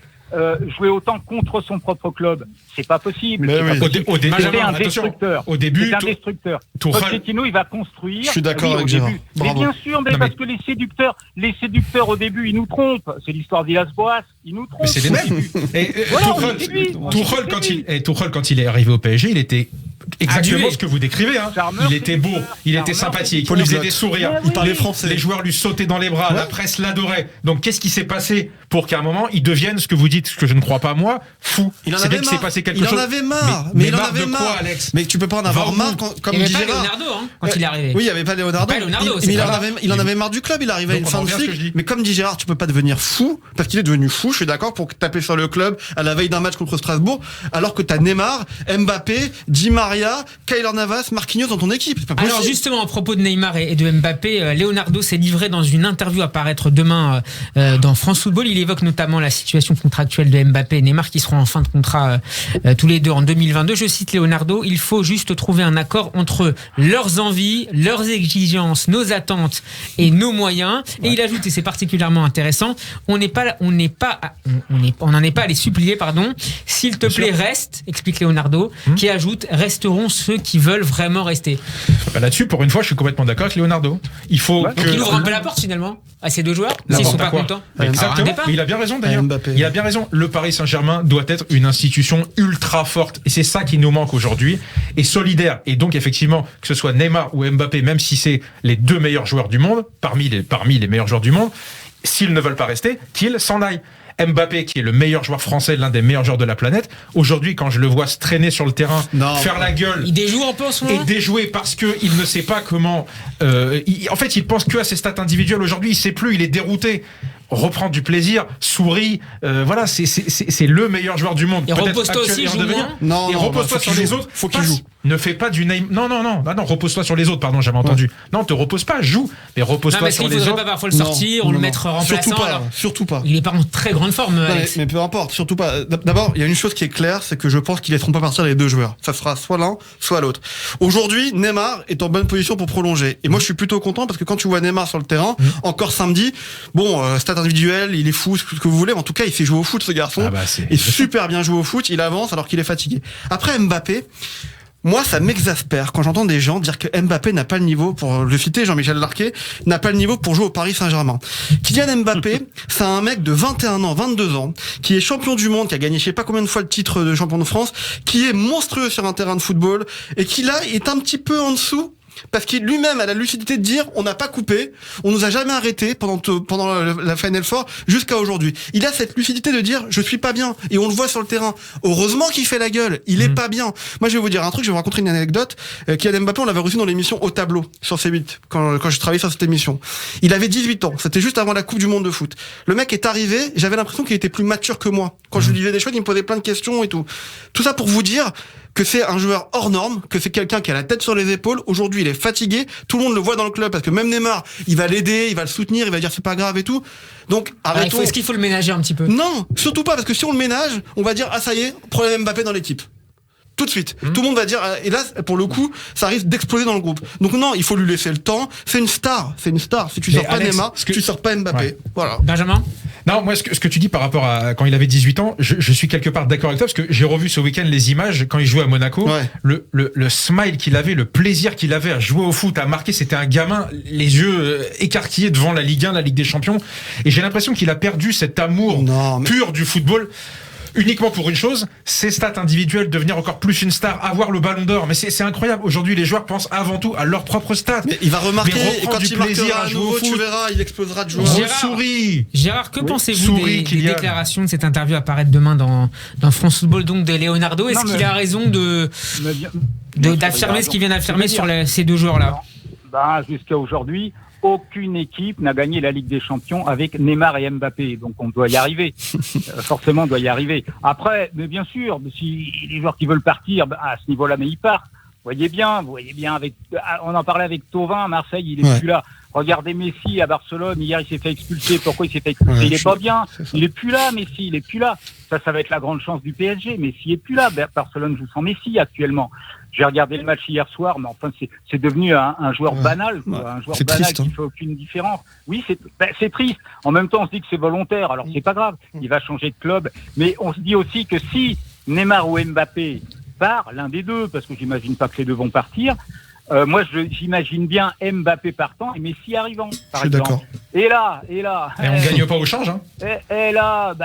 D: jouer autant contre son propre club? C'est pas possible. C'est un destructeur.
B: Au début,
D: c'est un destructeur. Pochettino, il va construire.
C: Je suis d'accord avec Gérard.
D: Mais bien sûr, parce que les séducteurs au début, ils nous trompent. C'est l'histoire d'Villas-Boas. Ils nous trompent.
B: Mais c'est les mêmes. Tuchel, quand il est arrivé au PSG, il était exactement ce que vous décrivez. Il était beau, il était sympathique, il faisait des sourires,
C: il parlait français.
B: Les joueurs lui sautaient dans les bras, la presse l'adorait. Donc qu'est-ce qui s'est passé pour qu'à un moment il devienne, ce que vous dites, ce que je ne crois pas moi, fou?
C: Il en avait marre.
B: S'est passé quelque chose.
C: Il en avait marre. Mais il en avait marre.
B: Quoi, Alex?
C: Mais tu peux pas en avoir marre comme dit Gérard.
A: Il n'y avait pas Leonardo quand il est arrivé.
C: Oui, il n'y avait pas Leonardo. Il en avait marre du club. Il arrivait à une fin de cycle. Mais comme dit Gérard, tu peux pas devenir fou parce qu'il est devenu fou. Je suis d'accord pour taper sur le club à la veille d'un match contre Strasbourg, alors que t'as Neymar, Mbappé, Di Maria, as Keylor Navas, Marquinhos dans ton équipe. C'est pas possible.
A: Alors justement, à propos de Neymar et de Mbappé, Leonardo s'est livré dans une interview à paraître demain dans France Football. Il évoque notamment la situation contractuelle de Mbappé et Neymar qui seront en fin de contrat tous les deux en 2022. Je cite Leonardo, il faut juste trouver un accord entre leurs envies, leurs exigences, nos attentes et nos moyens. Et il ajoute, et c'est particulièrement intéressant, on n'en est pas à les supplier, pardon. S'il te plaît, reste, explique Leonardo, qui ajoute, resteront ceux qui veulent vraiment rester.
B: Là-dessus, pour une fois, je suis complètement d'accord avec Leonardo. Il faut
A: donc il ouvre un peu la porte finalement à ces deux joueurs, s'ils sont pas contents.
B: Exactement. Mais il a bien raison d'ailleurs. Il a bien raison. Le Paris Saint-Germain doit être une institution ultra forte. Et c'est ça qui nous manque aujourd'hui. Et solidaire. Et donc, effectivement, que ce soit Neymar ou Mbappé, même si c'est les deux meilleurs joueurs du monde, parmi les meilleurs joueurs du monde, s'ils ne veulent pas rester, qu'ils s'en aillent. Mbappé, qui est le meilleur joueur français, l'un des meilleurs joueurs de la planète, aujourd'hui, quand je le vois se traîner sur le terrain, faire la gueule,
A: il déjoue un peu en ce moment.
B: Et déjouer parce qu'il ne sait pas comment. En fait, il pense que à ses stats individuelles. Aujourd'hui, il sait plus, il est dérouté. Reprend du plaisir, sourit, voilà, c'est le meilleur joueur du monde.
A: Et repose-toi aussi, joue moins.
B: Et repose-toi sur les autres.
C: Faut qu'il joue.
B: Ne fais pas du name. Non, repose-toi sur les autres, pardon, j'avais entendu. Non, te repose pas, joue, mais repose-toi sur les autres.
A: Il faudrait pas parfois le sortir ou le mettre remplaçant.
C: Surtout pas.
A: Il est pas en très grande forme.
C: Mais peu importe, surtout pas. D'abord, il y a une chose qui est claire, c'est que je pense qu'ils laisseront pas partir les deux joueurs. Ça sera soit l'un, soit l'autre. Aujourd'hui, Neymar est en bonne position pour prolonger. Et moi, je suis plutôt content parce que quand tu vois Neymar sur le terrain, encore samedi, stat individuel, il est fou, ce que vous voulez, mais en tout cas, il fait jouer au foot, ce garçon. Il super bien joué au foot, il avance alors qu'il est fatigué. Après Mbappé, moi, ça m'exaspère quand j'entends des gens dire que Mbappé n'a pas le niveau, pour le citer, Jean-Michel Larquet, n'a pas le niveau pour jouer au Paris Saint-Germain. Kylian Mbappé, c'est un mec de 21 ans, 22 ans, qui est champion du monde, qui a gagné je sais pas combien de fois le titre de champion de France, qui est monstrueux sur un terrain de football, et qui là, est un petit peu en dessous, parce qu'il lui-même a la lucidité de dire on n'a pas coupé, on nous a jamais arrêté pendant la Final Four jusqu'à aujourd'hui. Il a cette lucidité de dire je suis pas bien et on le voit sur le terrain. Heureusement qu'il fait la gueule, il est pas bien. Moi je vais vous dire un truc, je vais vous raconter une anecdote. Kylian Mbappé, on l'avait reçu dans l'émission Au Tableau sur C8 quand je travaillais sur cette émission. Il avait 18 ans, c'était juste avant la Coupe du monde de foot. Le mec est arrivé, j'avais l'impression qu'il était plus mature que moi. Quand je lui disais des choses, il me posait plein de questions et tout. Tout ça pour vous dire que c'est un joueur hors norme, que c'est quelqu'un qui a la tête sur les épaules. Aujourd'hui, il est fatigué. Tout le monde le voit dans le club parce que même Neymar, il va l'aider, il va le soutenir, il va dire c'est pas grave et tout. Donc, arrêtons.
A: Est-ce qu'il faut le ménager un petit peu?
C: Non, surtout pas, parce que si on le ménage, on va dire ah ça y est, problème Mbappé dans l'équipe. Tout de suite. Tout le monde va dire, et là, pour le coup, ça risque d'exploser dans le groupe. Donc non, il faut lui laisser le temps. C'est une star. Si tu sors pas Neymar, tu sors pas Mbappé. Ouais. Voilà.
A: Benjamin?
B: Non, moi, ce que tu dis par rapport à quand il avait 18 ans, je suis quelque part d'accord avec toi, parce que j'ai revu ce week-end les images quand il jouait à Monaco. Ouais. Le smile qu'il avait, le plaisir qu'il avait à jouer au foot, à marquer, c'était un gamin, les yeux écarquillés devant la Ligue 1, la Ligue des Champions. Et j'ai l'impression qu'il a perdu cet amour pur du football. Uniquement pour une chose, ses stats individuelles, devenir encore plus une star, avoir le ballon d'or. Mais c'est incroyable. Aujourd'hui, les joueurs pensent avant tout à leurs propres stats.
C: Mais il va remarquer, et quand il marquera à nouveau, tu verras, il explosera de joie.
A: Gérard, que pensez-vous des déclarations de cette interview à paraître demain dans France Football, donc de Leonardo? Est-ce qu'il a raison d'affirmer ce qu'il vient d'affirmer sur ces deux joueurs-là?
D: Jusqu'à aujourd'hui, aucune équipe n'a gagné la Ligue des Champions avec Neymar et Mbappé. Donc on doit y arriver. Forcément, on doit y arriver. Après, mais bien sûr, si les joueurs qui veulent partir, à ce niveau-là, mais ils partent. Vous voyez bien, on en parlait avec Thauvin à Marseille, il est plus là. Regardez Messi à Barcelone, hier il s'est fait expulser. Pourquoi il s'est fait expulser? Il est pas bien. Il est plus là, Messi, il est plus là. Ça va être la grande chance du PSG. Messi est plus là. Barcelone joue sans Messi actuellement. J'ai regardé le match hier soir, mais enfin c'est devenu un joueur banal, quoi. Un joueur banal triste, qui fait aucune différence. Oui, c'est triste. En même temps, on se dit que c'est volontaire. Alors c'est pas grave. Il va changer de club, mais on se dit aussi que si Neymar ou Mbappé part, l'un des deux, parce que j'imagine pas que les deux vont partir. Moi, j'imagine bien Mbappé partant et Messi arrivant, par exemple. D'accord. Et là. Et
B: on gagne pas au change, hein.
D: Et là,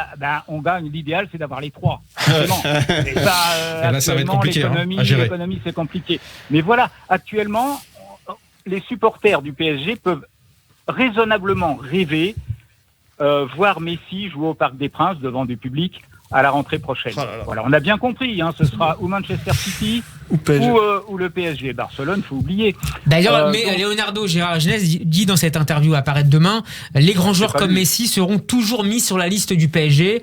D: on gagne. L'idéal, c'est d'avoir les trois. Et
B: là, ça va être compliqué.
D: L'économie, c'est compliqué. Mais voilà, actuellement, les supporters du PSG peuvent raisonnablement rêver voir Messi jouer au Parc des Princes devant du public à la rentrée prochaine. Voilà, on a bien compris. Ce sera ou Manchester City ou le PSG. Barcelone, faut oublier.
A: D'ailleurs, Leonardo Gérard Genès dit dans cette interview à apparaître demain, les grands joueurs comme Messi seront toujours mis sur la liste du PSG,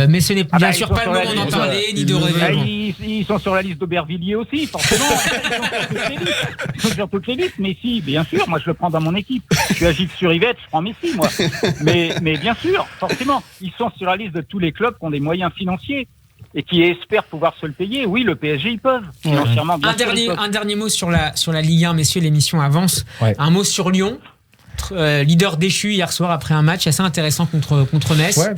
A: mais ce n'est bien sûr pas le moment d'en parler ni de rêver.
D: Ils sont sur la liste d'Aubervilliers aussi, forcément. Ils sont sur toutes les listes. Messi, bien sûr, moi je le prends dans mon équipe. Je suis à Gilles sur Yvette, je prends Messi, moi. Mais bien sûr, forcément, ils sont sur la liste de tous les clubs qui ont des moyens financiers et qui espèrent pouvoir se le payer. Oui, le PSG, ils peuvent. Financièrement, bien sûr,
A: un dernier mot sur la Ligue 1, messieurs, l'émission avance. Ouais. Un mot sur Lyon. Leader déchu hier soir après un match assez intéressant contre Metz.
B: Ouais,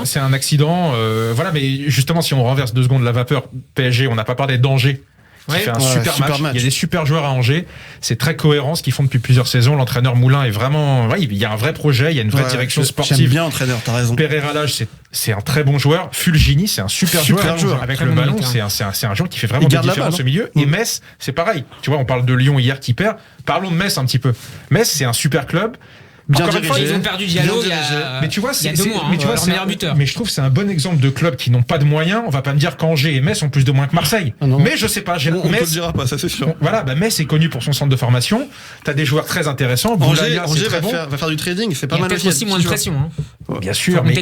B: c'est un accident. Voilà, mais justement, si on renverse 2 secondes la vapeur, PSG, on n'a pas parlé d'Angers. Qui fait un super match. Il y a des super joueurs à Angers. C'est très cohérent ce qu'ils font depuis plusieurs saisons. L'entraîneur Moulin est vraiment. Ouais, il y a un vrai projet, il y a une vraie direction sportive.
C: J'aime bien l'entraîneur, t'as raison.
B: Pereira Lage, c'est un très bon joueur. Fulgini, c'est un super joueur. Avec le ballon, c'est un joueur qui fait vraiment des différences au milieu. Et Metz, c'est pareil. Tu vois, on parle de Lyon hier qui perd. Parlons de Metz un petit peu. Metz, c'est un super club.
A: Bien dirigé. Ils ont perdu Diallo
B: mais tu vois,
A: il y a 2 mois, leur meilleur buteur.
B: Mais je trouve que c'est un bon exemple de clubs qui n'ont pas de moyens. On va pas me dire qu'Angers et Metz ont plus de moyens que Marseille. Mais je sais pas.
C: On te le dira pas, ça c'est sûr.
B: Voilà, Metz est connu pour son centre de formation. T'as des joueurs très intéressants.
C: Angers va faire du trading, c'est pas mal.
A: Peut-être aussi moins de pression.
B: Bien sûr, mais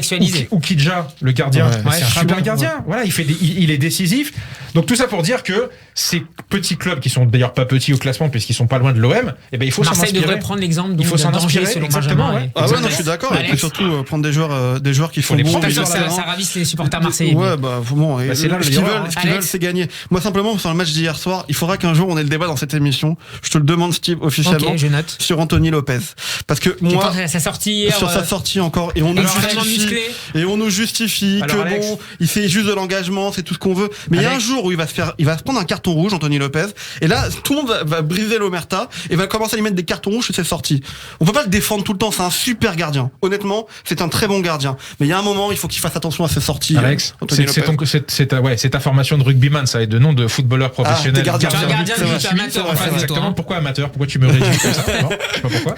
B: Oukidja, le gardien, c'est un super gardien. Voilà, il est décisif. Donc tout ça pour dire que ces petits clubs qui sont d'ailleurs pas petits au classement puisqu'ils sont pas loin de l'OM, eh ben il faut s'en inspirer.
A: Marseille devrait prendre l'exemple.
B: Il faut s'en inspirer
A: selon
B: exactement.
A: Benjamin.
C: Ah ouais, non, je suis d'accord. Et puis surtout prendre des joueurs qui font bon.
A: Ça ravisse les supporters marseillais.
C: Ouais, bah bon. Ce qu'ils veulent, c'est gagner. Moi simplement sur le match d'hier soir, il faudra qu'un jour on ait le débat dans cette émission. Je te le demande, Steve, officiellement.
A: Je note.
C: Sur Anthony Lopez, parce que moi
A: sa sortie hier,
C: sur sa sortie encore, et on nous justifie que bon, il fait juste de l'engagement, c'est tout ce qu'on veut. Mais il y a un jour où il va se prendre un carton rouge, Anthony Lopez, et là tout le monde va briser l'omerta et va commencer à lui mettre des cartons rouges sur ses sorties. On peut pas le défendre tout le temps, c'est un super gardien. Honnêtement, c'est un très bon gardien. Mais il y a un moment, il faut qu'il fasse attention à ses sorties.
B: Alex, c'est ta formation de rugbyman, ça, et de nom de footballeur professionnel.
A: Gardien amateur.
B: Exactement. Pourquoi amateur? Pourquoi tu me réduis comme ça? Non, je sais pas pourquoi.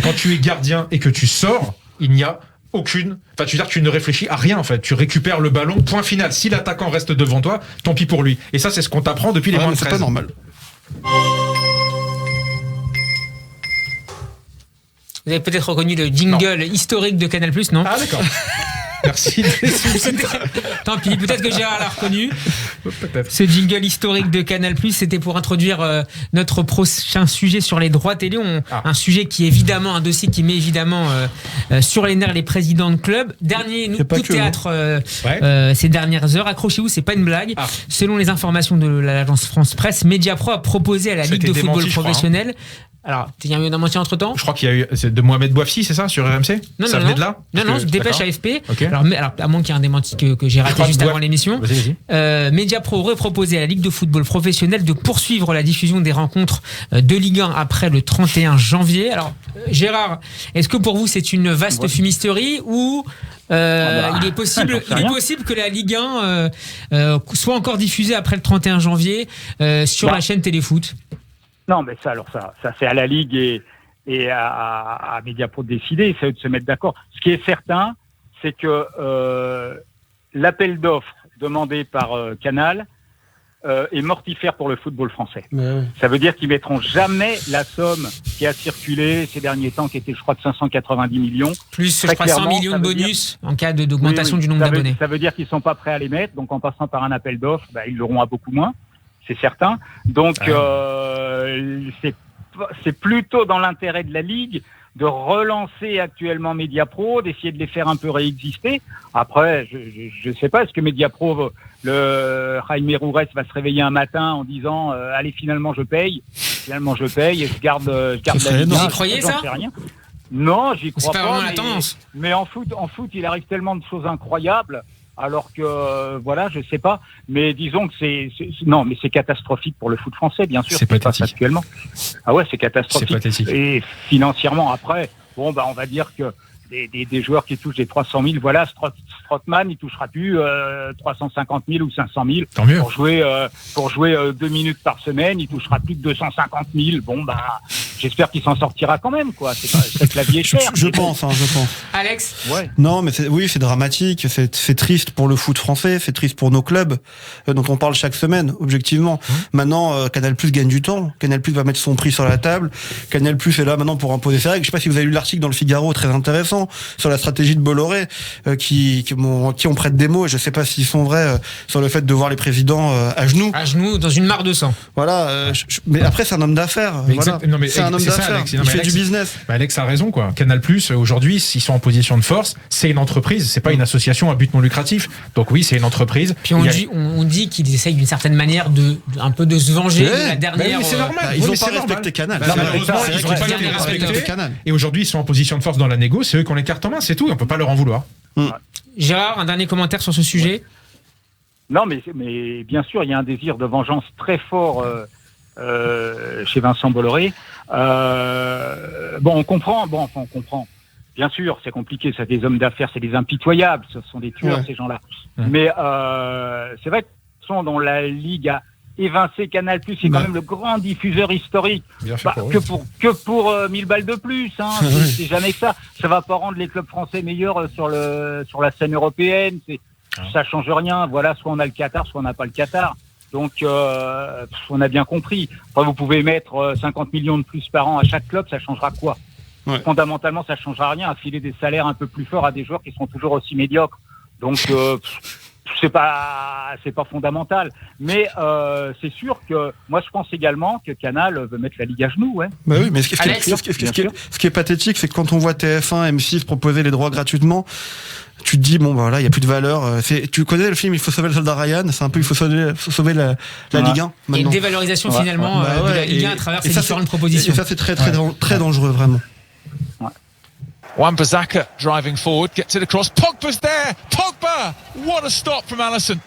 B: Quand tu es gardien et que tu sors, il n'y a aucune. Enfin, tu veux dire que tu ne réfléchis à rien en fait. Tu récupères le ballon, point final. Si l'attaquant reste devant toi, tant pis pour lui. Et ça, c'est ce qu'on t'apprend depuis les moins de 13.
C: C'est pas normal.
A: Vous avez peut-être reconnu le jingle historique de Canal+, non?
B: Ah d'accord. Merci.
A: Tant pis, peut-être que Gérard l'a reconnu.
B: Peut-être.
A: Ce jingle historique de Canal+, c'était pour introduire notre prochain sujet sur les droits télé. Un sujet qui est évidemment un dossier qui met évidemment sur les nerfs les présidents de clubs. Dernier coup de théâtre ces dernières heures. Accrochez-vous, c'est pas une blague. Selon les informations de l'agence France Presse, Mediapro a proposé à la Ligue de football professionnel. Alors, il y a eu un démenti entre temps.
B: Je crois qu'il y a eu c'est de Mohamed Bouafsi, c'est ça, sur RMC? Ça venait de là?
A: Non, dépêche AFP. Okay. Alors, à moins qu'il y ait un démenti que j'ai raté juste avant l'émission.
B: Vas-y.
A: Mediapro aurait proposé à la Ligue de football professionnel de poursuivre la diffusion des rencontres de Ligue 1 après le 31 janvier. Alors, Gérard, est-ce que pour vous c'est une vaste fumisterie ou il est possible que la Ligue 1 soit encore diffusée après le 31 janvier sur la chaîne Téléfoot?
D: Non, mais ça c'est à la Ligue et à Mediapro de décider, c'est de se mettre d'accord. Ce qui est certain, c'est que l'appel d'offres demandé par Canal est mortifère pour le football français. Ça veut dire qu'ils mettront jamais la somme qui a circulé ces derniers temps, qui était, je crois, de 590 millions.
A: Plus, je crois, 100 millions de bonus en cas d'augmentation du nombre d'abonnés.
D: Ça veut dire qu'ils sont pas prêts à les mettre, donc en passant par un appel d'offres, ils l'auront à beaucoup moins. C'est certain. Donc, c'est plutôt dans l'intérêt de la Ligue de relancer actuellement Mediapro, d'essayer de les faire un peu réexister. Après, je sais pas, est-ce que Mediapro, le Jaime Roures va se réveiller un matin en disant allez, finalement je paye et je garde la Ligue.
A: Vous y croyez ça?
D: Non, j'y crois pas.
A: C'est pas vraiment la tendance.
D: Mais en foot, il arrive tellement de choses incroyables. Alors que, je sais pas. Mais disons que c'est catastrophique pour le foot français, bien sûr.
B: C'est pathétique.
D: Actuellement. Ah ouais, c'est catastrophique.
B: C'est pathétique.
D: Et financièrement, après, on va dire que des joueurs qui touchent des 300 000, Strootman, il touchera plus 350 000 ou 500 000.
B: Tant mieux.
D: Pour jouer 2 minutes par semaine, il touchera plus de 250 000. j'espère qu'il s'en sortira quand même, quoi. C'est que la vie est chère.
C: Je pense.
A: Alex?
D: Ouais.
C: Non, mais c'est dramatique, c'est triste pour le foot français, c'est triste pour nos clubs, dont on parle chaque semaine, objectivement. Maintenant, Canal+ gagne du temps. Canal+ va mettre son prix sur la table. Canal+ est là maintenant pour imposer ses règles. Je sais pas si vous avez lu l'article dans le Figaro, très intéressant, sur la stratégie de Bolloré, qui on prête des mots, et je sais pas s'ils sont vrais, sur le fait de voir les présidents à genoux.
A: À genoux, dans une mare de sang.
C: Voilà. Mais après, c'est un homme d'affaires. Voilà. C'est un homme d'affaires. Il fait du business.
B: Alex a raison, quoi. Canal+, aujourd'hui, ils sont en position de force. C'est une entreprise, c'est pas une association à but non lucratif. Donc oui, c'est une entreprise.
A: Puis on dit qu'ils essayent d'une certaine manière un peu de se venger de la dernière.
B: Mais c'est normal.
C: Ils ont pas respecté Canal.
B: Malheureusement, ils ont pas été respectés. Et aujourd'hui, ils sont en position de force dans la négo. C'est eux qui ont les cartes en main, c'est tout. On peut pas leur en vouloir.
A: Gérard, un dernier commentaire sur ce sujet?
D: Non, mais bien sûr, il y a un désir de vengeance très fort chez Vincent Bolloré. On comprend. Bien sûr, c'est compliqué, c'est des hommes d'affaires, c'est des impitoyables, ce sont des tueurs, ces gens-là. Mais c'est vrai que dont la Ligue a évincé Canal+, c'est quand même le grand diffuseur historique. Que pour 1000 balles de plus, hein. C'est jamais que ça. Ça va pas rendre les clubs français meilleurs sur la scène européenne. Ça change rien. Voilà, soit on a le Qatar, soit on n'a pas le Qatar. Donc, on a bien compris. Enfin, vous pouvez mettre 50 millions de plus par an à chaque club, ça changera quoi? Fondamentalement, ça changera rien. À filer des salaires un peu plus forts à des joueurs qui seront toujours aussi médiocres. Donc, c'est pas fondamental. Mais c'est sûr que moi, je pense également que Canal veut mettre la Ligue à genoux. Ouais.
C: Bah oui, mais ce qui est pathétique, c'est que quand on voit TF1, M6 proposer les droits gratuitement, tu te dis, bon, bah là, il n'y a plus de valeur. Tu connais le film Il faut sauver le soldat Ryan? C'est un peu, il faut sauver la Ligue 1.
A: Il y a une dévalorisation finalement de la Ligue 1 à travers ces différentes propositions.
C: Et ça, c'est très dangereux, vraiment.
F: Wan-Bissaka driving forward, gets it across. Pogba's there! Pogba! What a stop from Alisson.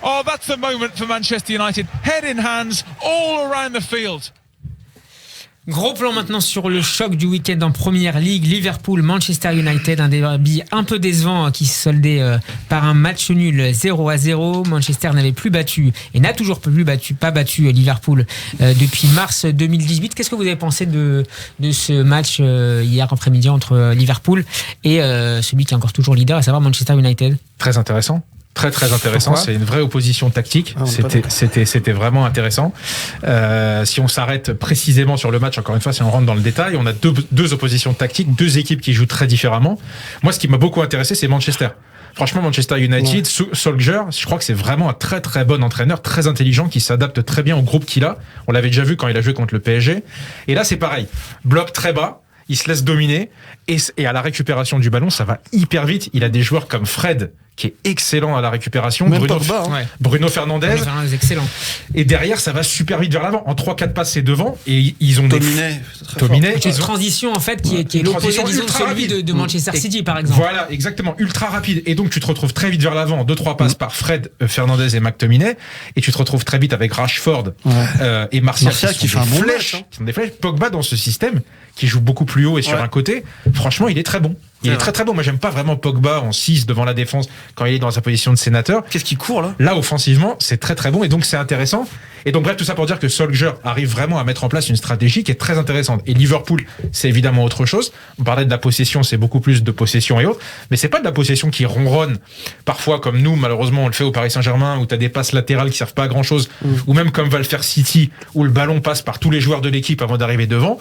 F: Oh, that's the moment for Manchester United. Head in hands, all around the field.
A: Gros plan maintenant sur le choc du week-end en Première Ligue. Liverpool-Manchester United, un derby un peu décevant qui se soldait par un match nul 0-0. Manchester n'avait plus battu et n'a toujours pas battu Liverpool depuis mars 2018. Qu'est-ce que vous avez pensé de ce match hier après-midi entre Liverpool et celui qui est encore toujours leader, à savoir Manchester United?
B: Très intéressant. Très intéressant.
A: Pourquoi?
B: C'est une vraie opposition tactique. C'était vraiment intéressant. Si on s'arrête précisément sur le match, encore une fois, si on rentre dans le détail, on a deux oppositions tactiques, deux équipes qui jouent très différemment. Moi, ce qui m'a beaucoup intéressé, c'est Manchester. Franchement, Manchester United, Solskjaer, je crois que c'est vraiment un très bon entraîneur, très intelligent, qui s'adapte très bien au groupe qu'il a. On l'avait déjà vu quand il a joué contre le PSG. Et là, c'est pareil. Bloc très bas. Il se laisse dominer et à la récupération du ballon, ça va hyper vite. Il a des joueurs comme Fred qui est excellent à la récupération, Bruno Fernandes,
A: excellent.
B: Et derrière, ça va super vite vers l'avant. En 3-4 passes, c'est devant et ils ont
C: dominé.
A: Une transition en fait qui est l'opposé disons celui de Manchester City par exemple.
B: Voilà, exactement, ultra rapide. Et donc tu te retrouves très vite vers l'avant, 2-3 passes par Fred, Fernandes et McTominay, et tu te retrouves très vite avec Rashford et Martial
C: qui fait un bon match.
B: Qui sont des flèches. Pogba dans ce système qui joue beaucoup plus haut et sur un côté, franchement, il est très bon. Il est très bon. Moi, j'aime pas vraiment Pogba en 6 devant la défense quand il est dans sa position de sénateur.
C: Qu'est-ce qu'il court là?
B: Là, offensivement, c'est très bon et donc c'est intéressant. Et donc bref, tout ça pour dire que Solskjaer arrive vraiment à mettre en place une stratégie qui est très intéressante. Et Liverpool, c'est évidemment autre chose. On parlait de la possession, c'est beaucoup plus de possession et autres, mais c'est pas de la possession qui ronronne. Parfois, comme nous, malheureusement, on le fait au Paris Saint-Germain, où t'as des passes latérales qui servent pas à grand chose, ou même comme va le faire City, où le ballon passe par tous les joueurs de l'équipe avant d'arriver devant.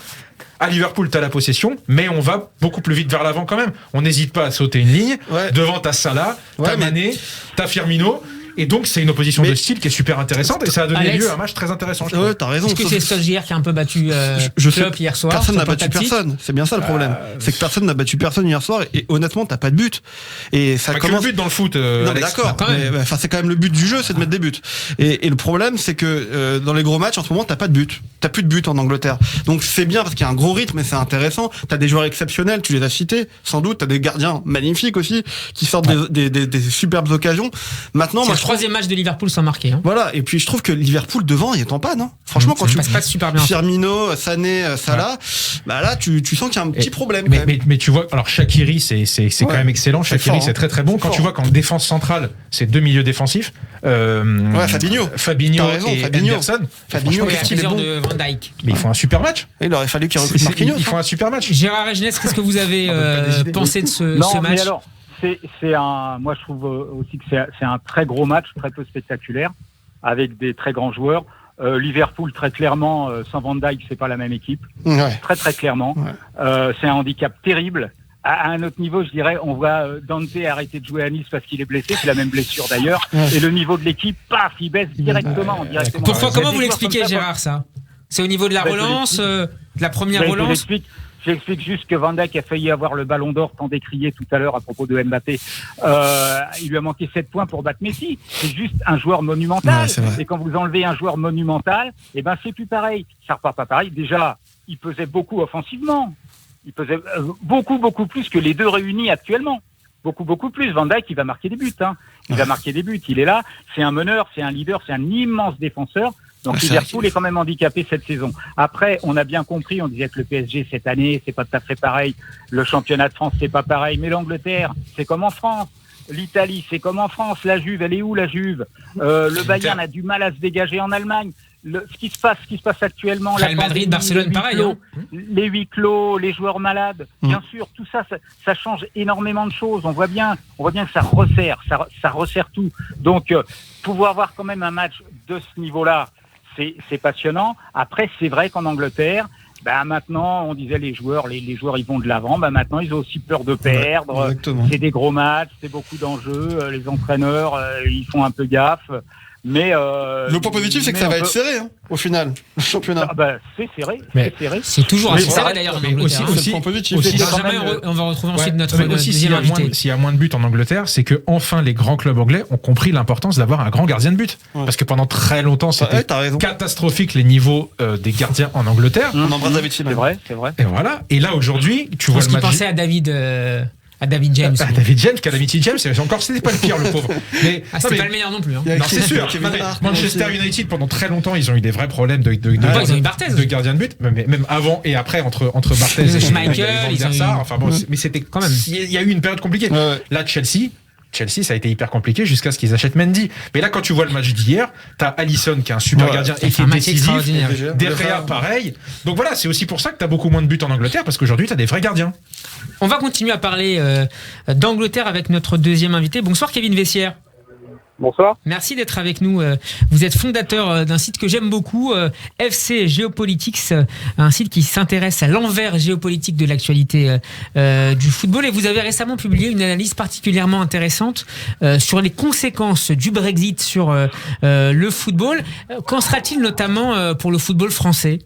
B: À Liverpool, t'as la possession, mais on va beaucoup plus vite vers l'avant quand même. On n'hésite pas à sauter une ligne. Devant, t'as Salah, t'as Mané, t'as Firmino. Et donc, c'est une opposition de style qui est super intéressante et ça a donné lieu à un match très intéressant.
C: Ouais, t'as raison.
A: Est-ce que c'est Solskjaer qui a un peu battu Klopp hier soir?
C: Personne n'a battu personne. C'est bien ça le problème. C'est que personne n'a battu personne hier soir et honnêtement, t'as pas de but. Et ça commence.
B: Que le but dans le foot.
C: Non, mais d'accord. Enfin, c'est quand même le but du jeu, c'est de mettre des buts. Et le problème, c'est que dans les gros matchs, en ce moment, t'as pas de but. T'as plus de but en Angleterre. Donc c'est bien parce qu'il y a un gros rythme et c'est intéressant. T'as des joueurs exceptionnels, tu les as cités, sans doute. T'as des gardiens magnifiques aussi qui sortent des superbes occasions. Maintenant,
A: c'est le troisième match de Liverpool sans marquer. Hein.
C: Voilà. Et puis je trouve que Liverpool devant, il est en panne. Hein. Franchement, quand tu
A: passe pas super bien.
C: Firmino, Sané, Salah, bah là, tu sens qu'il y a un petit problème.
B: Mais tu vois, alors Shaqiri, c'est quand même excellent. Shaqiri, c'est très bon. Quand tu vois qu'en défense centrale, c'est deux milieux défensifs, Fabinho et Henderson.
C: Fabinho,
A: qu'est-ce qu'il est bon de Van Dijk.
B: Mais ils font un super match.
C: Il aurait fallu qu'ils recrutent Marquinhos.
B: Ils font un super match.
A: Gérard Régenès, qu'est-ce que vous avez pensé de ce match?
D: Mais alors, moi je trouve aussi que c'est un très gros match, très peu spectaculaire, avec des très grands joueurs. Liverpool, très clairement, sans Van Dijk, c'est pas la même équipe.
C: Ouais.
D: Très très clairement. Ouais. C'est un handicap terrible. À un autre niveau, je dirais, on voit Dante arrêter de jouer à Nice parce qu'il est blessé, c'est la même blessure d'ailleurs. Et le niveau de l'équipe, paf, il baisse directement.
A: Comment vous l'expliquez, Gérard, ça? C'est au niveau de la relance, de la première relance?
D: J'explique juste que Van Dijk a failli avoir le ballon d'or tant décrié tout à l'heure à propos de Mbappé. Il lui a manqué 7 points pour battre Messi. C'est juste un joueur monumental. Et quand vous enlevez un joueur monumental, c'est plus pareil. Ça repart pas pareil. Déjà, il pesait beaucoup offensivement. Il pesait beaucoup plus que les deux réunis actuellement. Beaucoup plus. Van Dijk, il va marquer des buts. Il va marquer des buts. Il est là. C'est un meneur, c'est un leader, c'est un immense défenseur. Donc Liverpool est quand même handicapé cette saison. Après, on a bien compris, on disait que le PSG cette année, c'est pas tout à fait pareil. Le championnat de France, c'est pas pareil. Mais l'Angleterre, c'est comme en France. L'Italie, c'est comme en France. La Juve, elle est où la Juve? Le Bayern a du mal à se dégager en Allemagne. Ce qui se passe actuellement,
A: Real Madrid, Barcelone, pareil.
D: Les huis clos, les joueurs malades, bien sûr, tout ça change énormément de choses. On voit bien que ça resserre tout. Donc, pouvoir avoir quand même un match de ce niveau-là, c'est passionnant. Après, c'est vrai qu'en Angleterre, maintenant, on disait les joueurs, ils vont de l'avant. Maintenant, ils ont aussi peur de perdre.
C: Exactement.
D: C'est des gros matchs, c'est beaucoup d'enjeux. Les entraîneurs, ils font un peu gaffe. Mais
C: le point positif, c'est que ça va être serré, au final, le championnat.
D: C'est serré.
A: C'est toujours assez serré d'ailleurs en Angleterre.
C: Aussi, point positif.
A: On va retrouver ensuite notre deuxième invité.
B: S'il y a moins de buts en Angleterre, c'est que enfin les grands clubs anglais ont compris l'importance d'avoir un grand gardien de but. Parce que pendant très longtemps, c'était catastrophique les niveaux des gardiens en Angleterre.
C: On embrasse David Seaman.
D: C'est vrai.
B: Et voilà. Et là aujourd'hui, tu vois le match.
A: Pensait à David James.
B: David James, Calamity James, c'était pas le pire, le pauvre. Mais
A: c'était pas le meilleur non plus.
B: Non, c'est sûr. Manchester United, pendant très longtemps, ils ont eu des vrais problèmes de gardien de but, même avant et après, entre Barthez et
A: Schmeichel,
B: mais c'était quand même, il y a eu une période compliquée. Là, Chelsea, ça a été hyper compliqué jusqu'à ce qu'ils achètent Mendy. Mais là, quand tu vois le match d'hier, t'as Alisson qui est un super gardien et qui est décisif. De Gea, pareil. Donc voilà, c'est aussi pour ça que t'as beaucoup moins de buts en Angleterre, parce qu'aujourd'hui, t'as des vrais gardiens.
A: On va continuer à parler d'Angleterre avec notre deuxième invité. Bonsoir Kevin Vessière.
G: Bonsoir.
A: Merci d'être avec nous. Vous êtes fondateur d'un site que j'aime beaucoup, FC Geopolitics, un site qui s'intéresse à l'envers géopolitique de l'actualité du football. Et vous avez récemment publié une analyse particulièrement intéressante sur les conséquences du Brexit sur le football. Qu'en sera-t-il notamment pour le football français ?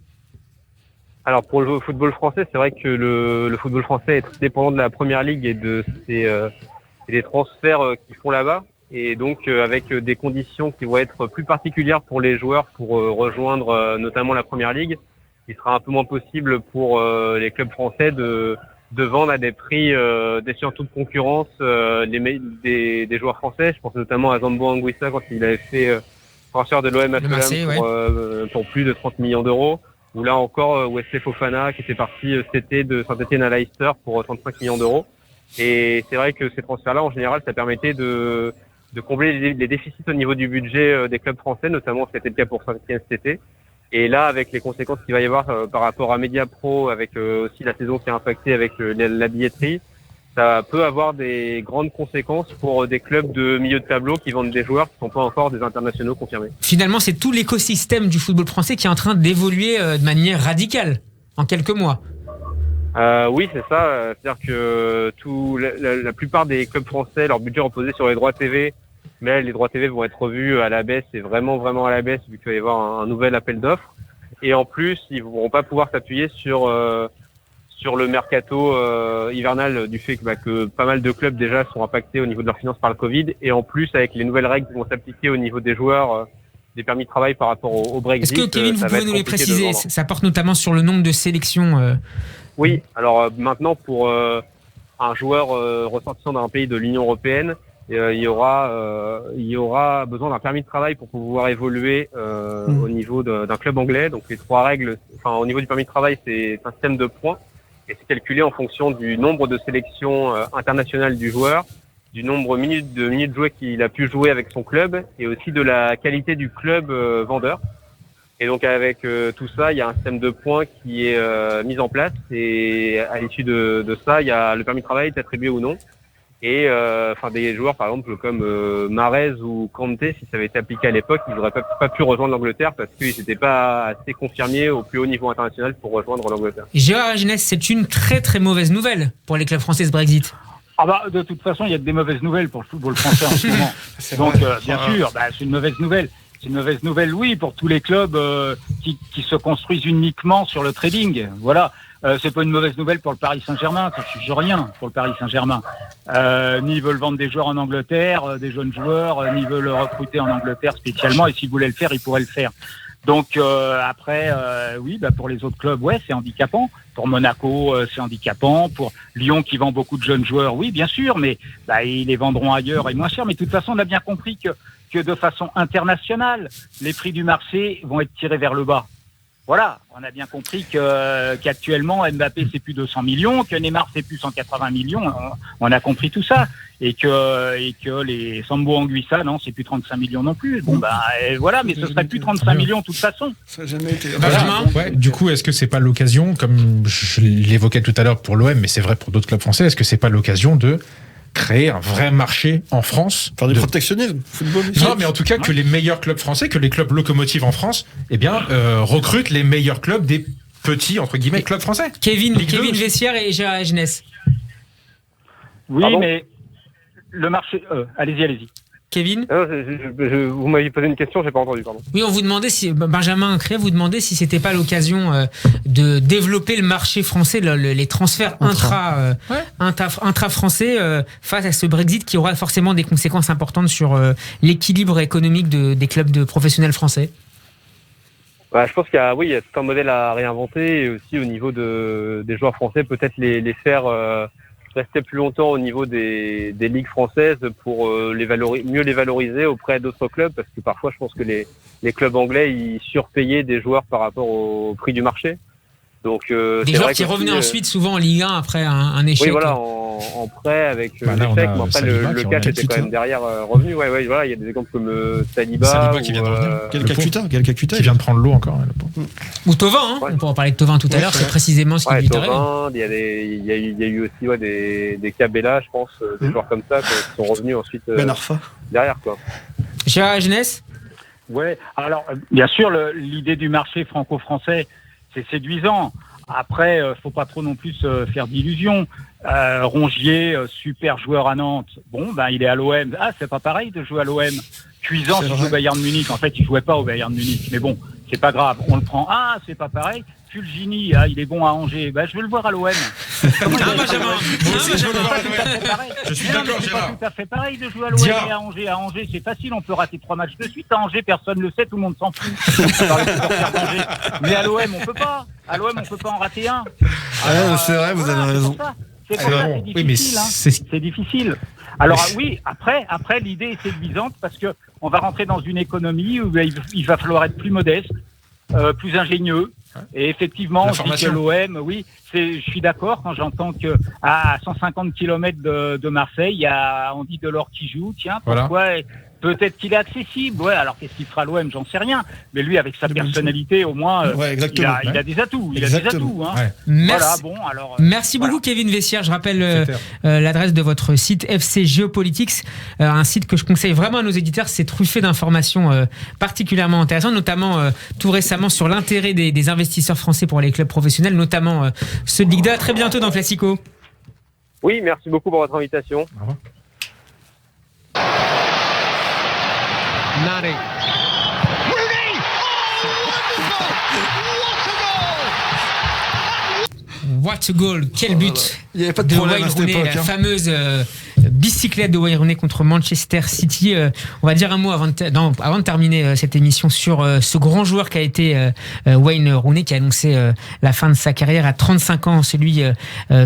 G: Alors pour le football français, c'est vrai que le football français est très dépendant de la Première Ligue et de des transferts qu'ils font là-bas. Et donc avec des conditions qui vont être plus particulières pour les joueurs pour rejoindre notamment la Première Ligue, il sera un peu moins possible pour les clubs français de vendre à des prix défiant toute concurrence des joueurs français. Je pense notamment à Zambo Anguissa quand il avait fait transfert de l'OM à Fulham pour plus de 30 millions d'euros. Ou là encore Wesley Fofana qui était parti cet été de Saint-Etienne à Leicester pour 35 millions d'euros. Et c'est vrai que ces transferts-là, en général, ça permettait de combler les déficits au niveau du budget des clubs français, notamment c'était le cas pour Saint-Etienne cet été. Et là, avec les conséquences qu'il va y avoir par rapport à Mediapro, avec aussi la saison qui est impactée avec la billetterie, ça peut avoir des grandes conséquences pour des clubs de milieu de tableau qui vendent des joueurs qui ne sont pas encore des internationaux confirmés.
A: Finalement, c'est tout l'écosystème du football français qui est en train d'évoluer de manière radicale en quelques mois.
G: Oui, c'est ça. C'est-à-dire que la plupart des clubs français, leur budget reposait sur les droits TV, mais les droits TV vont être revus à la baisse, et vraiment à la baisse, vu qu'il va y avoir un nouvel appel d'offres. Et en plus, ils ne vont pas pouvoir s'appuyer sur le mercato hivernal, du fait que pas mal de clubs déjà sont impactés au niveau de leurs finances par le Covid, et en plus avec les nouvelles règles qui vont s'appliquer au niveau des joueurs, des permis de travail par rapport au Brexit.
A: Est-ce que Kevin, vous pouvez nous les préciser ? Ça porte notamment sur le nombre de sélections.
G: Oui, alors maintenant pour un joueur ressortissant d'un pays de l'Union européenne, il y aura besoin d'un permis de travail pour pouvoir évoluer au niveau d'un club anglais. Donc les trois règles, au niveau du permis de travail, c'est un système de points et c'est calculé en fonction du nombre de sélections internationales du joueur du nombre de minutes jouées qu'il a pu jouer avec son club et aussi de la qualité du club vendeur. Et donc avec tout ça, il y a un système de points qui est mis en place et à l'issue de ça, il y a le permis de travail est attribué ou non. Et des joueurs par exemple comme Mahrez ou Kanté, si ça avait été appliqué à l'époque, ils n'auraient pas pu rejoindre l'Angleterre parce qu'ils n'étaient pas assez confirmés au plus haut niveau international pour rejoindre l'Angleterre.
A: Gérard Hagenès, c'est une très très mauvaise nouvelle pour les clubs français ce Brexit.
D: De toute façon, il y a des mauvaises nouvelles pour le football français en ce moment. Donc bien sûr, c'est une mauvaise nouvelle. C'est une mauvaise nouvelle, oui, pour tous les clubs qui se construisent uniquement sur le trading. Voilà. C'est pas une mauvaise nouvelle pour le Paris Saint-Germain, ça ne change rien pour le Paris Saint-Germain. Ni ils veulent vendre des joueurs en Angleterre, des jeunes joueurs, ni ils veulent recruter en Angleterre spécialement, et s'ils voulaient le faire, ils pourraient le faire. Donc après, pour les autres clubs, c'est handicapant. Pour Monaco, c'est handicapant. Pour Lyon, qui vend beaucoup de jeunes joueurs, oui, bien sûr, mais ils les vendront ailleurs et moins cher. Mais de toute façon, on a bien compris que de façon internationale, les prix du marché vont être tirés vers le bas. Voilà, on a bien compris qu'actuellement Mbappé c'est plus 200 millions, que Neymar c'est plus 180 millions, on a compris tout ça, et que les Sambo Anguissa non c'est plus 35 millions non plus. Voilà, mais ce serait plus 35 millions de toute façon.
C: Ça n'a jamais été.
B: Du coup, est-ce que c'est pas l'occasion, comme je l'évoquais tout à l'heure pour l'OM, mais c'est vrai pour d'autres clubs français, est-ce que c'est pas l'occasion de créer un vrai marché en France.
C: Faire du protectionnisme, football.
B: Non, mais en tout cas, que les meilleurs clubs français, que les clubs locomotives en France, recrutent les meilleurs clubs des petits, entre guillemets, clubs français.
A: Kevin Vessière et Gérard Hagenès.
D: Oui, mais le marché... allez-y.
A: Kevin ?
G: Vous m'aviez posé une question, j'ai pas entendu, pardon.
A: Oui, on vous demandait si Benjamin Cré vous demandait si c'était pas l'occasion de développer le marché français, les transferts intra-français face à ce Brexit qui aura forcément des conséquences importantes sur l'équilibre économique des clubs professionnels français.
G: Je pense qu'il y a tout un modèle à réinventer et aussi au niveau des joueurs français, peut-être les faire rester plus longtemps au niveau des ligues françaises pour mieux les valoriser auprès d'autres clubs, parce que parfois je pense que les clubs anglais ils surpayaient des joueurs par rapport au prix du marché. Donc
A: des joueurs qui revenaient ensuite souvent en Ligue 1 après un échec.
G: Oui, voilà, en prêt avec l'échec, mais après le cash était quand même derrière revenu. Voilà, il y a des exemples comme Saliba
B: qui vient de revenir.
C: Quel Kakuta
B: qui vient de prendre l'eau encore.
A: Ou Thauvin, on pourra parler de Thauvin tout à l'heure, c'est précisément ce qui lui est arrivé.
G: Il y a eu aussi des Cabella, je pense, des joueurs comme ça qui sont revenus ensuite
C: Ben Arfa
G: derrière, quoi.
A: Gérard Hagenès ?
D: Ouais, alors bien sûr l'idée du marché franco-français c'est séduisant. Après, faut pas trop non plus faire d'illusions. Rongier, super joueur à Nantes. Il est à l'OM. C'est pas pareil de jouer à l'OM. Cuisance, il joue au Bayern de Munich. En fait, il jouait pas au Bayern de Munich. Mais bon, c'est pas grave. On le prend. C'est pas pareil. Fulgini, il est bon à Angers. Je veux le voir à l'OM.
B: Je suis d'accord,
D: c'est pas tout à fait pareil de jouer à l'OM et à Angers. À Angers, c'est facile, on peut rater 3 matchs de suite. À Angers, personne ne le sait, tout le monde s'en fout. Mais à l'OM, on peut pas. À l'OM, on peut pas en rater un.
C: C'est vrai, vous avez raison.
D: C'est difficile. C'est difficile. Alors après, l'idée est séduisante parce que on va rentrer dans une économie où il va falloir être plus modeste, plus ingénieux. Et effectivement, on dit que l'OM, je suis d'accord quand j'entends que à 150 km de Marseille, il y a Andy Delors qui joue. Tiens, pourquoi peut-être qu'il est accessible. Alors qu'est-ce qu'il fera l'OM, j'en sais rien. Mais lui, avec sa personnalité, au moins, il a des atouts.
A: Merci. Merci beaucoup, Kevin Vessière. Je rappelle l'adresse de votre site FC Geopolitics, un site que je conseille vraiment à nos éditeurs. C'est truffé d'informations particulièrement intéressantes, notamment tout récemment sur l'intérêt des investisseurs français pour les clubs professionnels, notamment ceux de Ligue 2. À très bientôt dans Classico.
G: Oui, merci beaucoup pour votre invitation.
B: Au revoir.
H: Nani. Rooney! Oh,
A: what a goal! Quel but!
C: Il n'y avait pas de problème à cette époque.
A: La fameuse bicyclette de Wayne Rooney contre Manchester City. On va dire un mot avant de terminer cette émission sur ce grand joueur qui a été Wayne Rooney, qui a annoncé la fin de sa carrière à 35 ans. Celui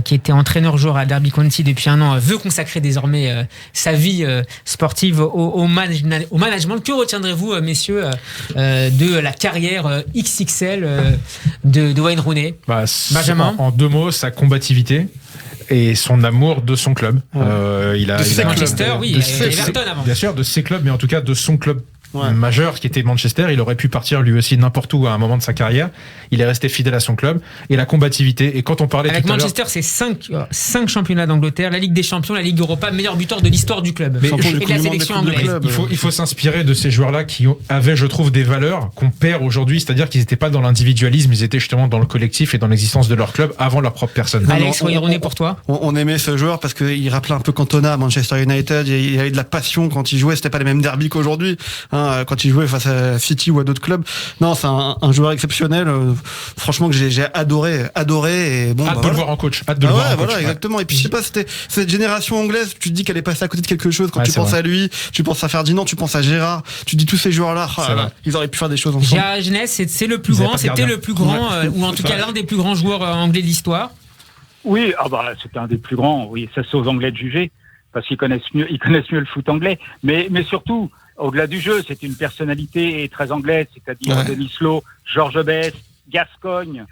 A: qui était entraîneur-joueur à Derby County depuis un an veut consacrer désormais sa vie sportive au management. Que retiendrez-vous, messieurs, de la carrière XXL de Wayne Rooney?
B: Benjamin, en 2 mots, sa combativité. et son amour de son club. Il a
A: Manchester, oui, Everton avant.
B: Bien sûr, de ses clubs, mais en tout cas de son club majeur qui était Manchester. Il aurait pu partir lui aussi n'importe où à un moment de sa carrière. Il est resté fidèle à son club et la combativité. Et quand on parlait
A: avec Manchester, c'est 5 championnats d'Angleterre, la Ligue des Champions, la Ligue d'Europa, meilleur buteur de l'histoire du club et de la sélection anglaise.
B: Il faut s'inspirer de ces joueurs-là qui avaient, je trouve, des valeurs qu'on perd aujourd'hui, c'est-à-dire qu'ils n'étaient pas dans l'individualisme, ils étaient justement dans le collectif et dans l'existence de leur club avant leur propre personne.
A: Alex Royeroné, pour toi,
C: on aimait ce joueur parce qu'il rappelait un peu Cantona à Manchester United. Il avait de la passion quand il jouait. C'était pas les mêmes derbys qu'aujourd'hui. Quand il jouait face à City ou à d'autres clubs. Non, c'est un joueur exceptionnel. Franchement, que j'ai adoré. Et bon,
B: hâte de le voir en coach. Hâte de le voir en coach.
C: Voilà, exactement. Et puis, je sais pas, c'était cette génération anglaise, tu te dis qu'elle est passée à côté de quelque chose. Quand tu penses à lui, tu penses à Ferdinand, tu penses à Gérard, tu dis tous ces joueurs-là, ils auraient pu faire des choses ensemble.
A: Gérard Jeunesse, c'est le plus grand, c'était le plus grand, ou en tout cas l'un des plus grands joueurs anglais de l'histoire.
D: Oui, c'était un des plus grands. Oui, ça c'est aux Anglais de juger parce qu'ils connaissent mieux le foot anglais. Mais surtout, au-delà du jeu, c'est une personnalité très anglaise, c'est-à-dire Denis Law, George Best, Gascoigne,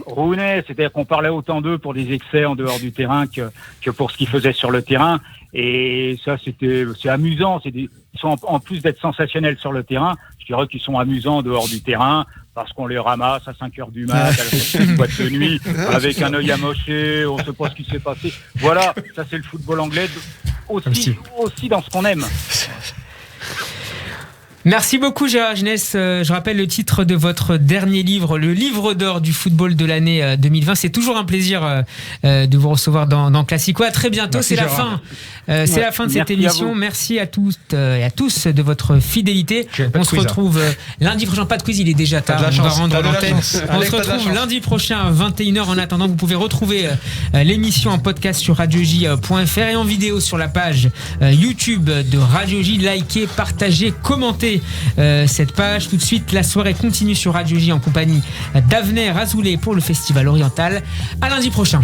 D: Rooney, c'est-à-dire qu'on parlait autant d'eux pour des excès en dehors du terrain que pour ce qu'ils faisaient sur le terrain. Et ça, c'est amusant. Ils sont en plus d'être sensationnels sur le terrain, je dirais qu'ils sont amusants en dehors du terrain parce qu'on les ramasse à 5h du mat, à la boîte de nuit, avec un œil amoché, on ne sait pas ce qui s'est passé. Voilà, ça c'est le football anglais aussi dans ce qu'on aime.
A: Merci beaucoup Gérard Jeunesse. Je rappelle le titre de votre dernier livre, le livre d'or du football de l'année 2020. C'est toujours un plaisir de vous recevoir dans Classico. À très bientôt.
B: Merci,
A: c'est la fin. C'est la fin de cette émission. Merci à toutes et à tous de votre fidélité. On se retrouve lundi prochain. Pas de quiz, il est déjà tard. On va rendre l'antenne. On se retrouve lundi prochain à 21h. En attendant, vous pouvez retrouver l'émission en podcast sur radioj.fr et en vidéo sur la page YouTube de Radio J. Likez, partagez, commentez cette page. Tout de suite, la soirée continue sur Radio J en compagnie d'Avner Azoulay pour le Festival Oriental. À lundi prochain.